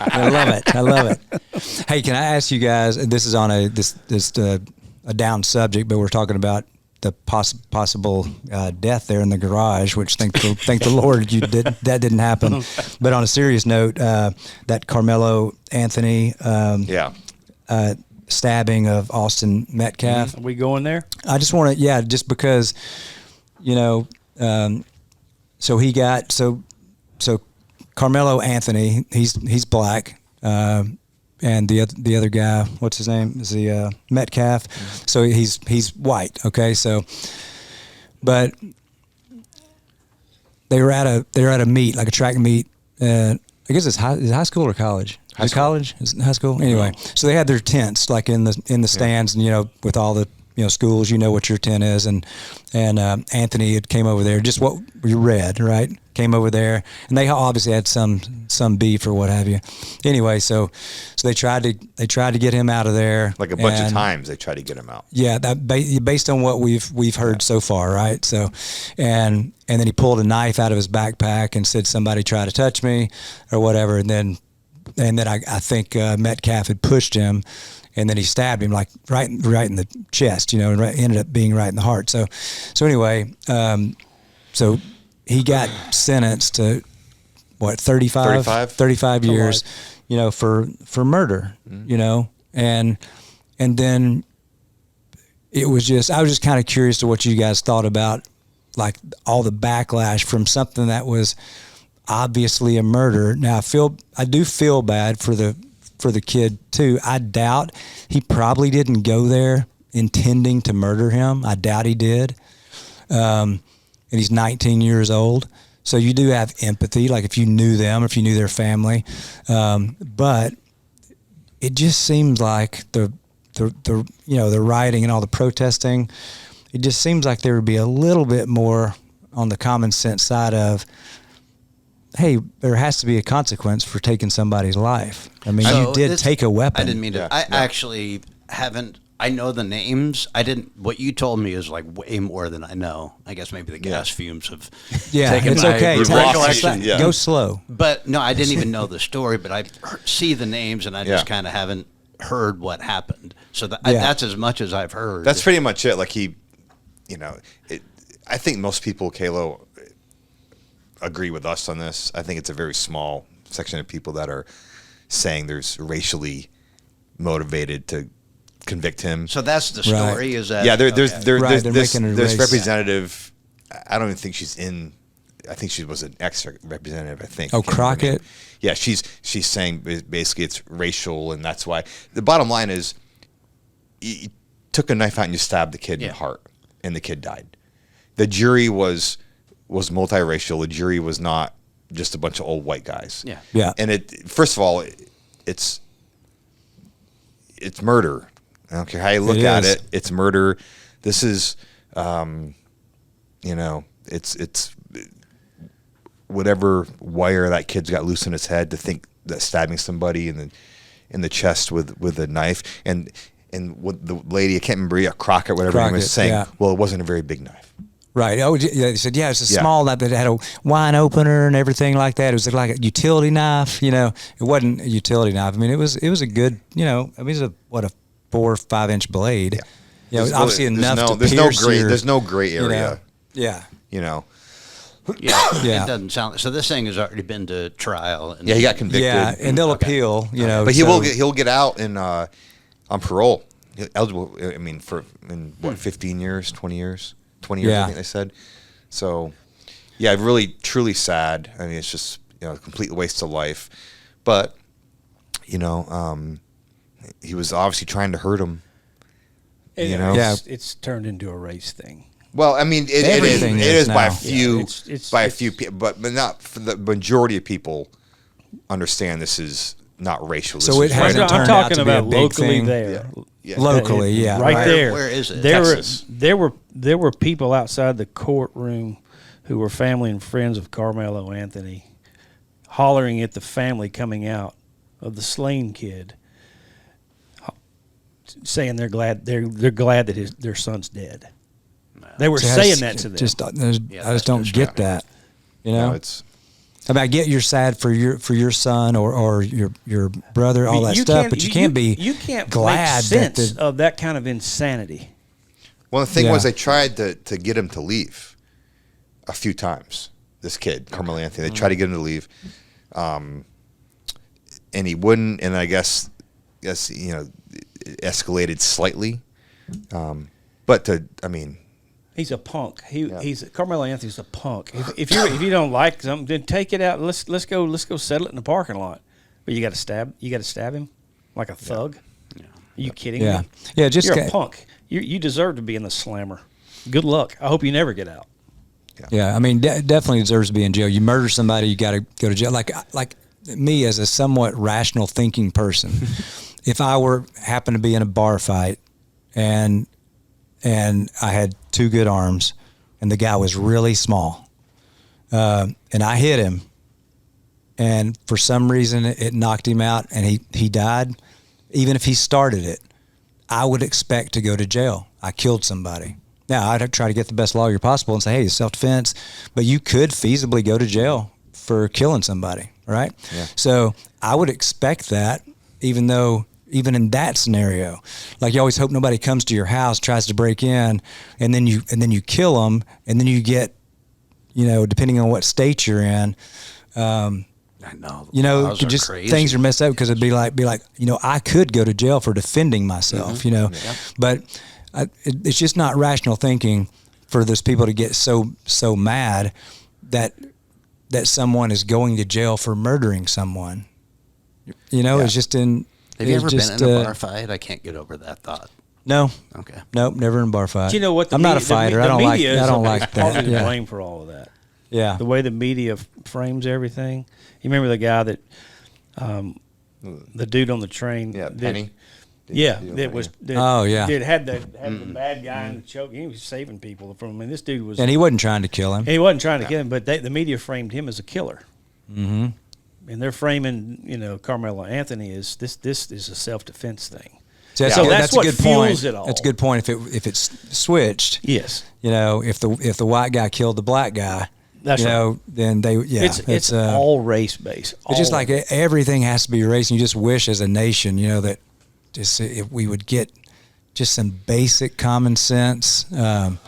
I love it. Hey, can I ask you guys? This is on a down subject, but we're talking about the possible death there in the garage, which thank the Lord that didn't happen. But on a serious note, that Carmelo Anthony stabbing of Austin Metcalf. Are we going there? I just want to, just because, so he got so Carmelo Anthony, he's black, and the other guy, what's his name? Is he Metcalf? So he's white. Okay, so but they were at a meet, like a track meet. I guess is it high school or college? Is it college? Is it high school? Anyway, so they had their tents like in the stands, and with all the schools, what your tent is, and Anthony had came over there, just what you read, right? Came over there, and they obviously had some beef or what have you. Anyway, so they tried to get him out of there, Like a bunch of times they tried to get him out. Yeah, that based on what we've heard so far, right? So, and then he pulled a knife out of his backpack and said, "Somebody try to touch me," or whatever, and then I think Metcalf had pushed him. And then he stabbed him like right in the chest, and ended up being right in the heart. So anyway, so he got sentenced to what 35 years, for murder, and then it was just I was just kind of curious to what you guys thought about like all the backlash from something that was obviously a murder. Now I do feel bad for the kid too. I doubt he probably didn't go there intending to murder him. I doubt he did. And he's 19 years old. So you do have empathy, like if you knew them, if you knew their family. But it just seems like the rioting and all the protesting, it just seems like there would be a little bit more on the common sense side of, hey, there has to be a consequence for taking somebody's life. I mean, you did take a weapon. I didn't mean to. I actually haven't. I know the names. I didn't. What you told me is like way more than I know. I guess maybe the gas fumes have taken it's my okay. recollection. Go slow. But no, I didn't even know the story. But I see the names, and I just kind of haven't heard what happened. So that's as much as I've heard. That's pretty much it. Like I think most people, Kalo, agree with us on this. I think it's a very small section of people that are saying there's racially motivated to convict him. So that's the story. Is that? Yeah, there's making a race. representative. I don't even think she's in. I think she was an ex-representative. I think. Oh, Crockett. Yeah, she's saying basically it's racial, and that's why. The bottom line is, you took a knife out and you stabbed the kid in the heart, and the kid died. The jury was multiracial. The jury was not just a bunch of old white guys. Yeah. Yeah. And first of all, it's murder. I don't care how you look at it. It's murder. This is, it's whatever wire that kid's got loose in his head to think that stabbing somebody in the chest with a knife, and what the lady, I can't remember, Crockett, whatever her name was, saying, well, it wasn't a very big knife. Right. Oh, yeah. They said, it's a small knife that had a wine opener and everything like that. It was like a utility knife. It wasn't a utility knife. I mean, it was a good. It was a 4 or 5 inch blade. Yeah. Obviously enough to pierce There's no gray area. Yeah. Yeah. It doesn't sound. So this thing has already been to trial. And he got convicted. Yeah, and they'll appeal. But he'll get out and on parole. Eligible. I mean, for 15 years, 20 years. 20 years, I think they said. So, really, truly sad. I mean, it's just a complete waste of life. But, he was obviously trying to hurt him. It's turned into a race thing. Well, I mean, it is by a few, a few people, but not for the majority of people. Understand this is not racial. So it hasn't turned out to be a big locally thing. there. Locally, right there. Where is it? Texas. There were people outside the courtroom who were family and friends of Carmelo Anthony, hollering at the family coming out of the slain kid, saying they're glad that their son's dead. They were saying that to them. I just don't get that. No, it's. I mean, I get you're sad for your son or your brother, all that stuff, but you can't glad make sense of that kind of insanity. Well, the thing was, they tried to get him to leave a few times. This kid, Carmelo Anthony, they tried to get him to leave, and he wouldn't. And I guess it escalated slightly. He's a punk. Carmelo Anthony's a punk. If you don't like something, then take it out. Let's go settle it in the parking lot. But you got to stab him like a thug. Yeah. Are you kidding me? Yeah, you're a punk. You deserve to be in the slammer. Good luck. I hope you never get out. Yeah, I mean, definitely deserves to be in jail. You murder somebody, you got to go to jail. Like me as a somewhat rational thinking person, if I happened to be in a bar fight and I had 2 good arms, and the guy was really small, and I hit him, and for some reason it knocked him out, and he died. Even if he started it, I would expect to go to jail. I killed somebody. Now, I'd try to get the best lawyer possible and say, hey, it's self-defense, but you could feasibly go to jail for killing somebody, right? Yeah. So I would expect that, even in that scenario, like you always hope nobody comes to your house, tries to break in, and then you kill them, and then you get, depending on what state you're in, I know. just crazy. Things are messed up because it'd be like, I could go to jail for defending myself, but it's just not rational thinking for those people to get so mad that someone is going to jail for murdering someone. It's just in. Have you ever been in a bar fight? I can't get over that thought. No. Okay. Nope, never in a bar fight. Do you know what? I'm not a fighter. I don't like that. Partly to blame for all of that. Yeah. The way the media frames everything. You remember the guy that, the dude on the train. Yeah, Penny. Yeah, had the bad guy in the choke. He was saving people from him. And this dude was. And he wasn't trying to kill him. And he wasn't trying to kill him, but the media framed him as a killer. Mm-hmm. And they're framing, Carmelo Anthony is this is a self-defense thing. So that's what a good fuels point. it all. That's a good point. If it's switched, yes. If the white guy killed the black guy, that's right. Then it's all race based. It's just like everything has to be race, and you just wish as a nation, that just if we would get just some basic common sense. But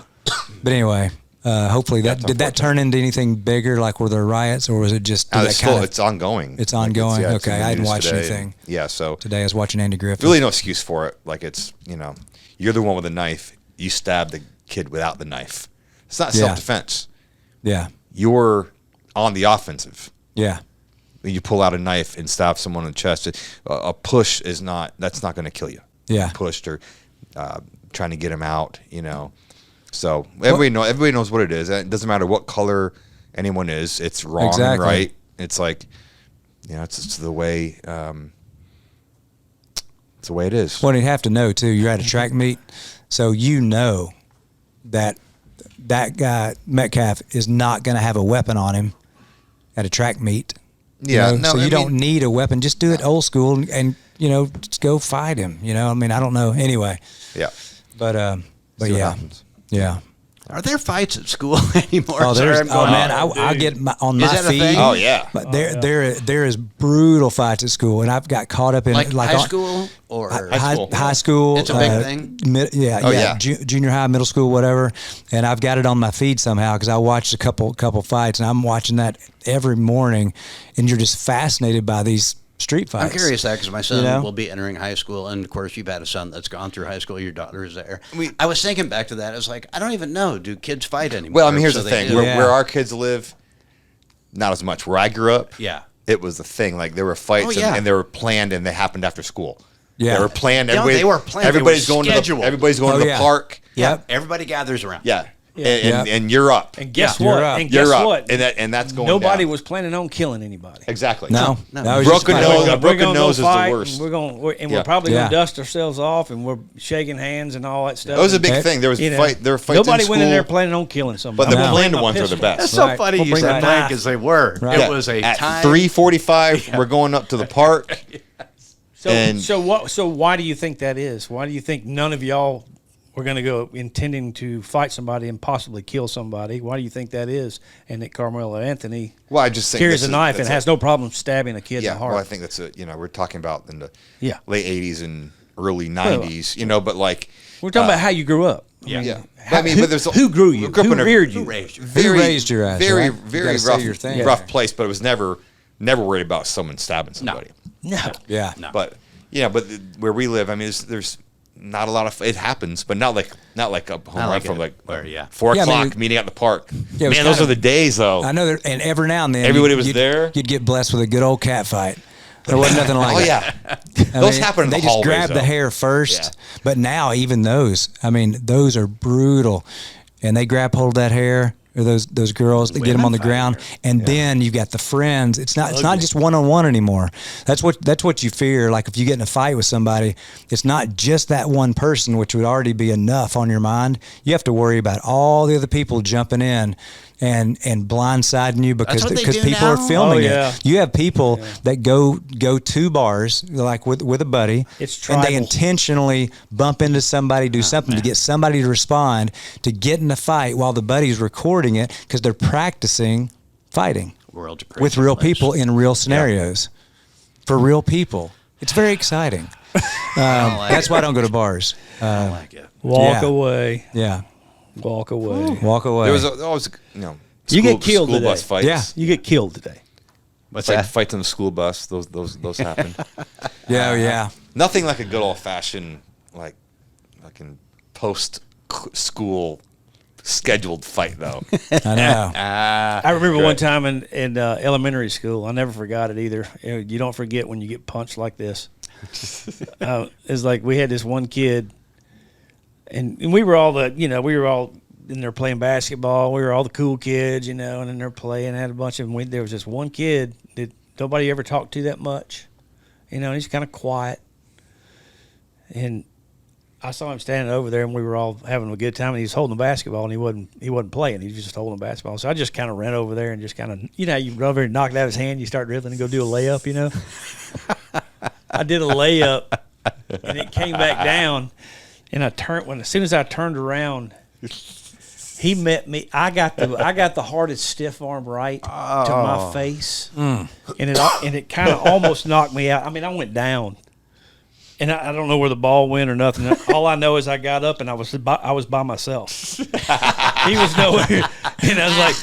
anyway, Hopefully did that turn into anything bigger, like were there riots, or was it just it's ongoing. It's ongoing. It's okay, I hadn't watched anything. Yeah, so today I was watching Andy Griffith. Really, no excuse for it. Like it's you're the one with the knife. You stab the kid without the knife. It's not self-defense. Yeah, you're on the offensive. Yeah, you pull out a knife and stab someone in the chest. A push is not. That's not going to kill you. Yeah, pushed or trying to get him out. So everybody knows what it is. It doesn't matter what color anyone is. It's wrong and right. It's like, it's the way. It's the way it is. Well, you have to know too. You're at a track meet, so that guy Metcalf is not going to have a weapon on him at a track meet. Yeah, so you don't need a weapon. Just do it old school and just go fight him. I don't know. Anyway. Yeah. But yeah. Yeah. Are there fights at school anymore? Oh, I get on my feed. Oh yeah. But there is brutal fights at school, and I've got caught up in high school or high school. It's a big thing. Junior high, middle school, whatever. And I've got it on my feed somehow because I watched a couple fights, and I'm watching that every morning, and you're just fascinated by these street fights. I'm curious because my son will be entering high school, and of course you've had a son that's gone through high school. Your daughter is there. I was thinking back to that. I was like, I don't even know. Do kids fight anymore? Well, here's the thing. Where our kids live, not as much. Where I grew up, it was the thing. Like there were fights, and they were planned, and they happened after school. Yeah, they were planned. They were planned. Everybody's going to the park. Yep. Everybody gathers around. Yeah. And you're up. And guess what? And that's going Nobody down. was planning on killing anybody. Exactly. No. Broken nose is the worst. We're probably going to dust ourselves off, and we're shaking hands and all that stuff. That was a big thing. There was there were fights Nobody in went in there school, planning on killing somebody. but the planned ones are the best. That's so funny you said blank as they were. Right. It was a at time. 3:45. We're going up to the park. So why do you think that is? Why do you think none of y'all were going to go intending to fight somebody and possibly kill somebody? Why do you think that is? And that Carmelo Anthony I just think carries a knife and has no problem stabbing a kid in the heart. Well, I think that's we're talking about in the late 80s and early 90s, but like we're talking about how you grew up. Yeah. But there's who grew you? Who reared you? Who raised your ass? Very, right? very rough place, but it was never worried about someone stabbing somebody. No. Yeah. No. But where we live, there's not a lot of it happens, but not like a home run from 4 o'clock meeting at the park. Yeah, man, those are the days though. I know, and every now and then everybody was there. You'd get blessed with a good old cat fight. There wasn't nothing like it. Oh yeah, those happen. They just grab the hair first, but now even those, those are brutal, and they grab hold of that hair. Or those girls that get them on the ground, and then you've got the friends. It's not just one-on-one anymore. That's what you fear. Like if you get in a fight with somebody, it's not just that one person, which would already be enough on your mind. You have to worry about all the other people jumping in and blindsiding you because people are filming it. You have people that go to bars like with a buddy, and they intentionally bump into somebody, do something to get somebody to respond, to get in a fight while the buddy's recording it because they're practicing fighting with real people in real scenarios for real people. It's very exciting. That's why I don't go to bars. I like it. Walk away. Yeah. Walk away. Walk away. There was always you get killed school today. Bus fights. Yeah, you get killed today. What's like fights on the school bus? Those happen. Yeah. Nothing like a good old fashioned like fucking post school scheduled fight though. I know. I remember one time in elementary school. I never forgot it either. You don't forget when you get punched like this. It's like we had this one kid, and we were all in there playing basketball. We were all the cool kids, and in there playing. Had a bunch of them. There was just one kid that nobody ever talked to that much. He's kind of quiet. And I saw him standing over there, and we were all having a good time. And he was holding the basketball, and he wasn't playing. He was just holding the basketball. So I just kind of ran over there and just kind of, you run over and knock it out of his hand. You start dribbling and go do a layup. I did a layup, and it came back down. And as soon as I turned around, he met me. I got the hardest stiff arm right to my face, and it kind of almost knocked me out. I went down, And I don't know where the ball went or nothing. All I know is I got up and I was by myself. He was nowhere, and I was like,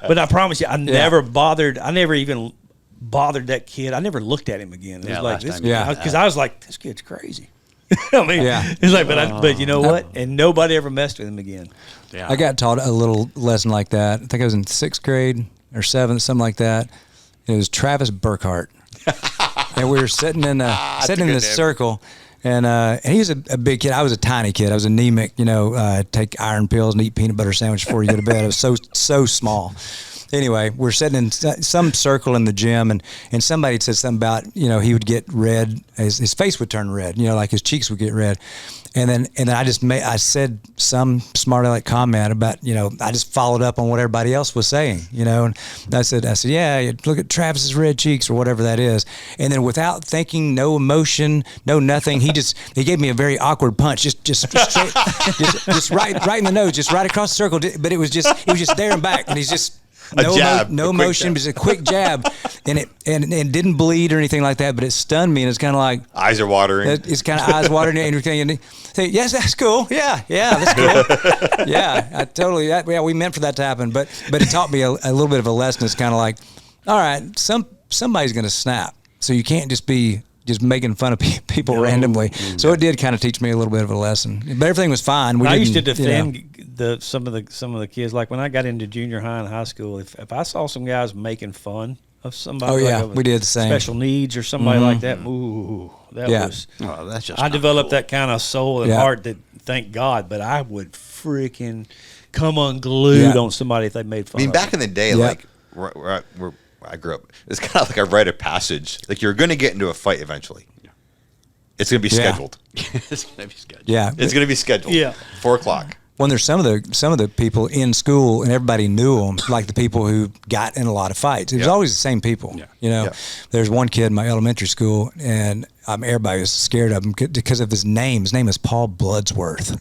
but I promise you, I never even bothered that kid. I never looked at him again. It was like this, because I was like, this kid's crazy. I mean, it's like, but you know what? And nobody ever messed with him again. Yeah. I got taught a little lesson like that. I think I was in 6th grade or 7th, something like that. It was Travis Burkhart. And we were sitting in this circle, and he was a big kid. I was a tiny kid. I was anemic, take iron pills and eat peanut butter sandwich before you go to bed. I was so small. Anyway, we're sitting in some circle in the gym, and somebody said something about, he would get red, his face would turn red, like his cheeks would get red. And then I said some smart aleck comment about, I just followed up on what everybody else was saying, and I said, yeah, look at Travis's red cheeks or whatever that is. And then without thinking, no emotion, no nothing, he gave me a very awkward punch, just straight, just right in the nose, just right across the circle. But it was just there and back, and he's just, no motion, but just a quick jab, and it didn't bleed or anything like that, but it stunned me, and it's kind of like eyes are watering. It's kind of eyes watering and everything. And say, yes, that's cool. Yeah, that's cool. Yeah, I totally. We meant for that to happen, but it taught me a little bit of a lesson. It's kind of like, all right, somebody's going to snap, so you can't just be making fun of people randomly. So it did kind of teach me a little bit of a lesson, but everything was fine. I used to defend some of the kids. Like when I got into junior high and high school, if I saw some guys making fun of somebody, we did the same. Special needs or somebody like that. Ooh, that was. Oh, that's just. I developed that kind of soul and heart that, thank God, but I would freaking come unglued on somebody if they made fun. I mean, of back them. in the day, like where I grew up, it's kind of like a rite of passage. Like you're going to get into a fight eventually. It's going to be scheduled. It's going to be scheduled. Yeah, it's going to be scheduled. Yeah, 4:00. When there's some of the people in school and everybody knew them, like the people who got in a lot of fights. It was always the same people. There's one kid in my elementary school, and everybody was scared of him because of his name. His name is Paul Bloodsworth.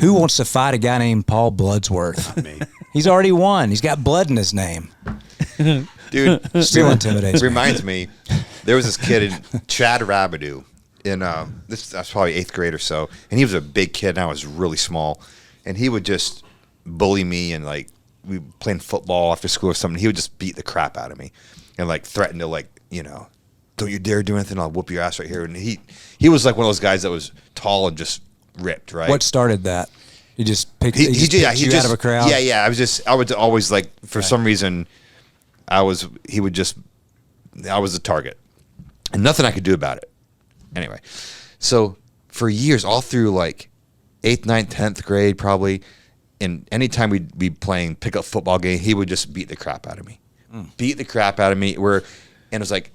Who wants to fight a guy named Paul Bloodsworth? Me. He's already won. He's got blood in his name. Dude, still intimidates. It reminds me, there was this kid in Chad Rabideau. I was probably 8th grade or so, and he was a big kid, and I was really small, and he would just bully me, and like we playing football after school or something. He would just beat the crap out of me, and like threaten to don't you dare do anything, I'll whoop your ass right here. And he was like one of those guys that was tall and just ripped, right? What started that? He just picked you out of a crowd. Yeah. I would always like for some reason, I was the target, and nothing I could do about it. Anyway, so for years, all through like 8th, 9th, 10th grade probably, and anytime we'd be playing pickup football game, he would just beat the crap out of me. And it was like,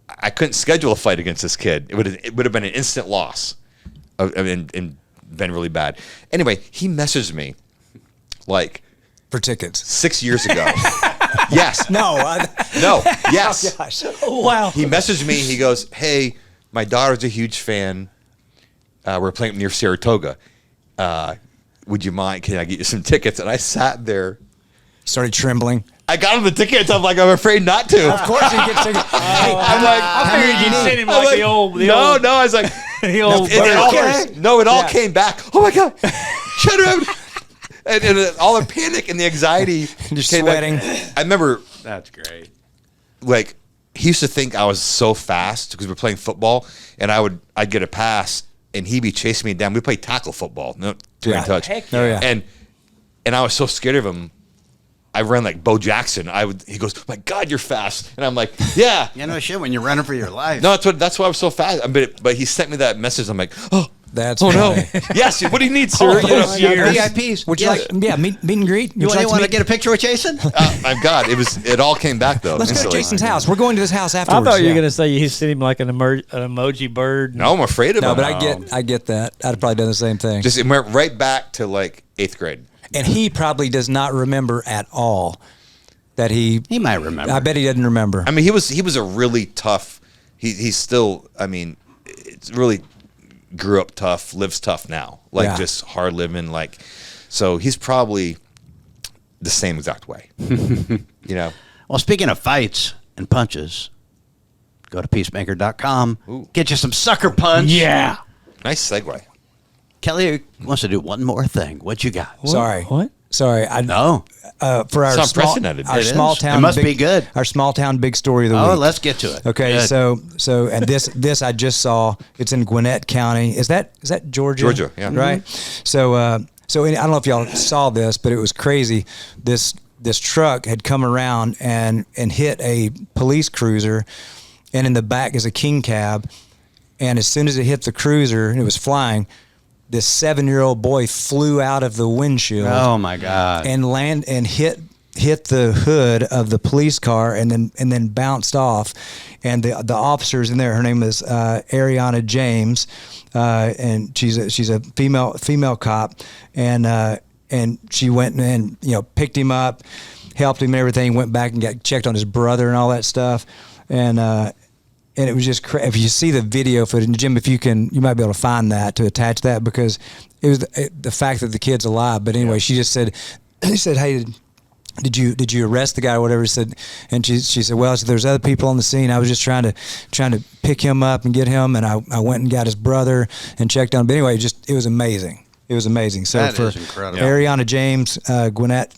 I couldn't schedule a fight against this kid. It would have been an instant loss and been really bad. Anyway, he messaged me like for tickets 6 years ago. Yes. No. Yes. Oh, gosh. Oh, wow. He messaged me. He goes, hey, my daughter's a huge fan. We're playing near Saratoga. Would you mind? Can I get you some tickets? And I sat there. Started trembling. I got him the tickets. I'm like, I'm afraid not to. Of course he gets tickets. I'm like, I figured you'd send him like the old. No, I was like, the old. It all came back. Oh my God. Shut up. And all the panic and the anxiety. Just sweating. Back. I remember. That's great. Like, he used to think I was so fast because we're playing football, and I'd get a pass, and he'd be chasing me down. We play tackle football, no two-hand touch. Heck yeah. And I was so scared of him. I ran like Bo Jackson. He goes, my God, you're fast. And I'm like, yeah. Shit when you're running for your life. No, that's why I was so fast. But he sent me that message. I'm like, oh. That's no. Yes, what do you need, sir? VIPs. Would you like, meet and greet? You want to get a picture with Jason? My God, it all came back though. Let's go to Jason's house. We're going to his house afterwards. I thought you were going to say you sent him like an emoji bird. No, I'm afraid of him. No, but I get that. I'd probably done the same thing. Just it went right back to like 8th grade. And he probably does not remember at all that he might remember. I bet he doesn't remember. I mean, he was a really tough. He's still. I mean, it's really. Grew up tough, lives tough now, just hard living, so he's probably the same exact way, Well, speaking of fights and punches, Go to peacemaker.com. Get you some sucker punch. Yeah. Nice segue. Kelly wants to do one more thing. What you got? Sorry. What? Sorry. No. For our It's small, unprecedented. our It small is. town. It must big, be good. Our small town big story of the Oh, week. let's get to it. Okay, Good. so and this I just saw. It's in Gwinnett County. Is that Georgia? Georgia, yeah. Right. So I don't know if y'all saw this, but it was crazy. This truck had come around and hit a police cruiser, and in the back is a king cab, and as soon as it hit the cruiser and it was flying, this 7-year-old boy flew out of the windshield. Oh my God. And hit the hood of the police car and then bounced off, and the officers in there, her name is Ariana James, and she's a female cop, and she went and picked him up, helped him and everything, went back and got checked on his brother and all that stuff, and it was just if you see the video footage, and Jim, if you might be able to find that to attach that, because it was the fact that the kid's alive. But anyway, she just said, hey, did you arrest the guy or whatever? She said, and she said, well, there's other people on the scene. I was just trying to pick him up and get him, and I went and got his brother and checked on him. But anyway, it was amazing. It was amazing. So That for is incredible. Ariana James, Gwinnett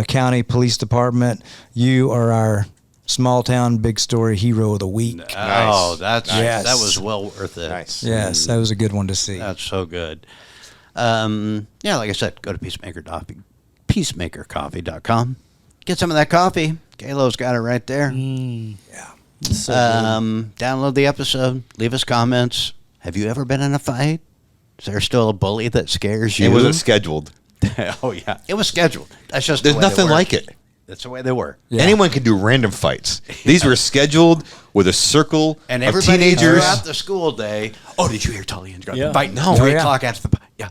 County Police Department, you are our small town big story hero of the week. Oh, that Yes. was well worth it. Nice. Yes, that was a good one to see. That's so good. Yeah, like I said, go to peacemakercoffee.com. Get some of that coffee. Kalo's got it right there. Download the episode. Leave us comments. Have you ever been in a fight? Is there still a bully that scares you? It wasn't scheduled. Oh, yeah. It was scheduled. That's just There's the way they nothing work. like it. That's the way they work. Anyone can do random fights. These were scheduled with a circle And of everybody teenagers. throughout the school day, oh, did you hear Tully's got Yeah. fighting? No. 3 Oh, yeah. o'clock after the yeah.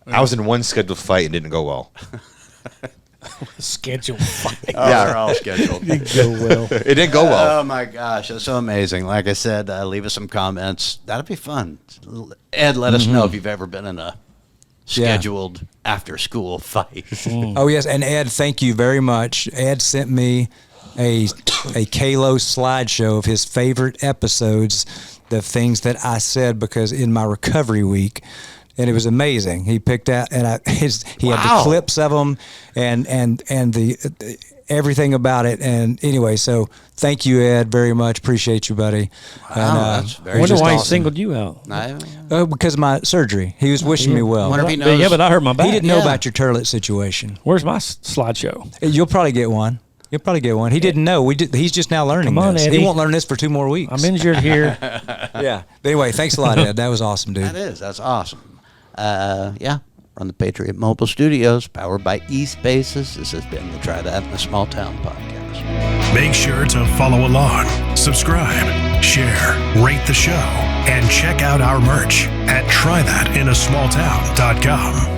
I was in one scheduled fight and didn't go well. Schedule fight. Oh, Yeah. they're all scheduled. Go well. It didn't go well. Oh my gosh, that's so amazing. Like I said, leave us some comments. That'd be fun. Ed, let us know if you've ever been in a scheduled after school fight. Oh yes, and Ed, thank you very much. Ed sent me a Kalo slideshow of his favorite episodes, the things that I said because in my recovery week, and it was amazing. He picked out and he had the clips of them and the everything about it. And anyway, so thank you, Ed, very much. Appreciate you, buddy. Wow, that's very I wonder just why he awesome. singled you out. Because of my surgery. He was wishing me well. Wonder if he knows. Yeah, but I hurt my back. He didn't know about your turlet situation. Where's my slideshow? You'll probably get one. You'll probably get one. He didn't know. He's just now learning Come on, this. Eddie. He won't learn this for 2 more weeks. I'm injured here. Yeah. But anyway, thanks a lot, Ed. That was awesome, dude. That's awesome. Yeah, we're on the Patriot Mobile Studios, powered by eSpaces. This has been the Try That in a Small Town podcast. Make sure to follow along, subscribe, share, rate the show, and check out our merch at trythatinasmalltown.com.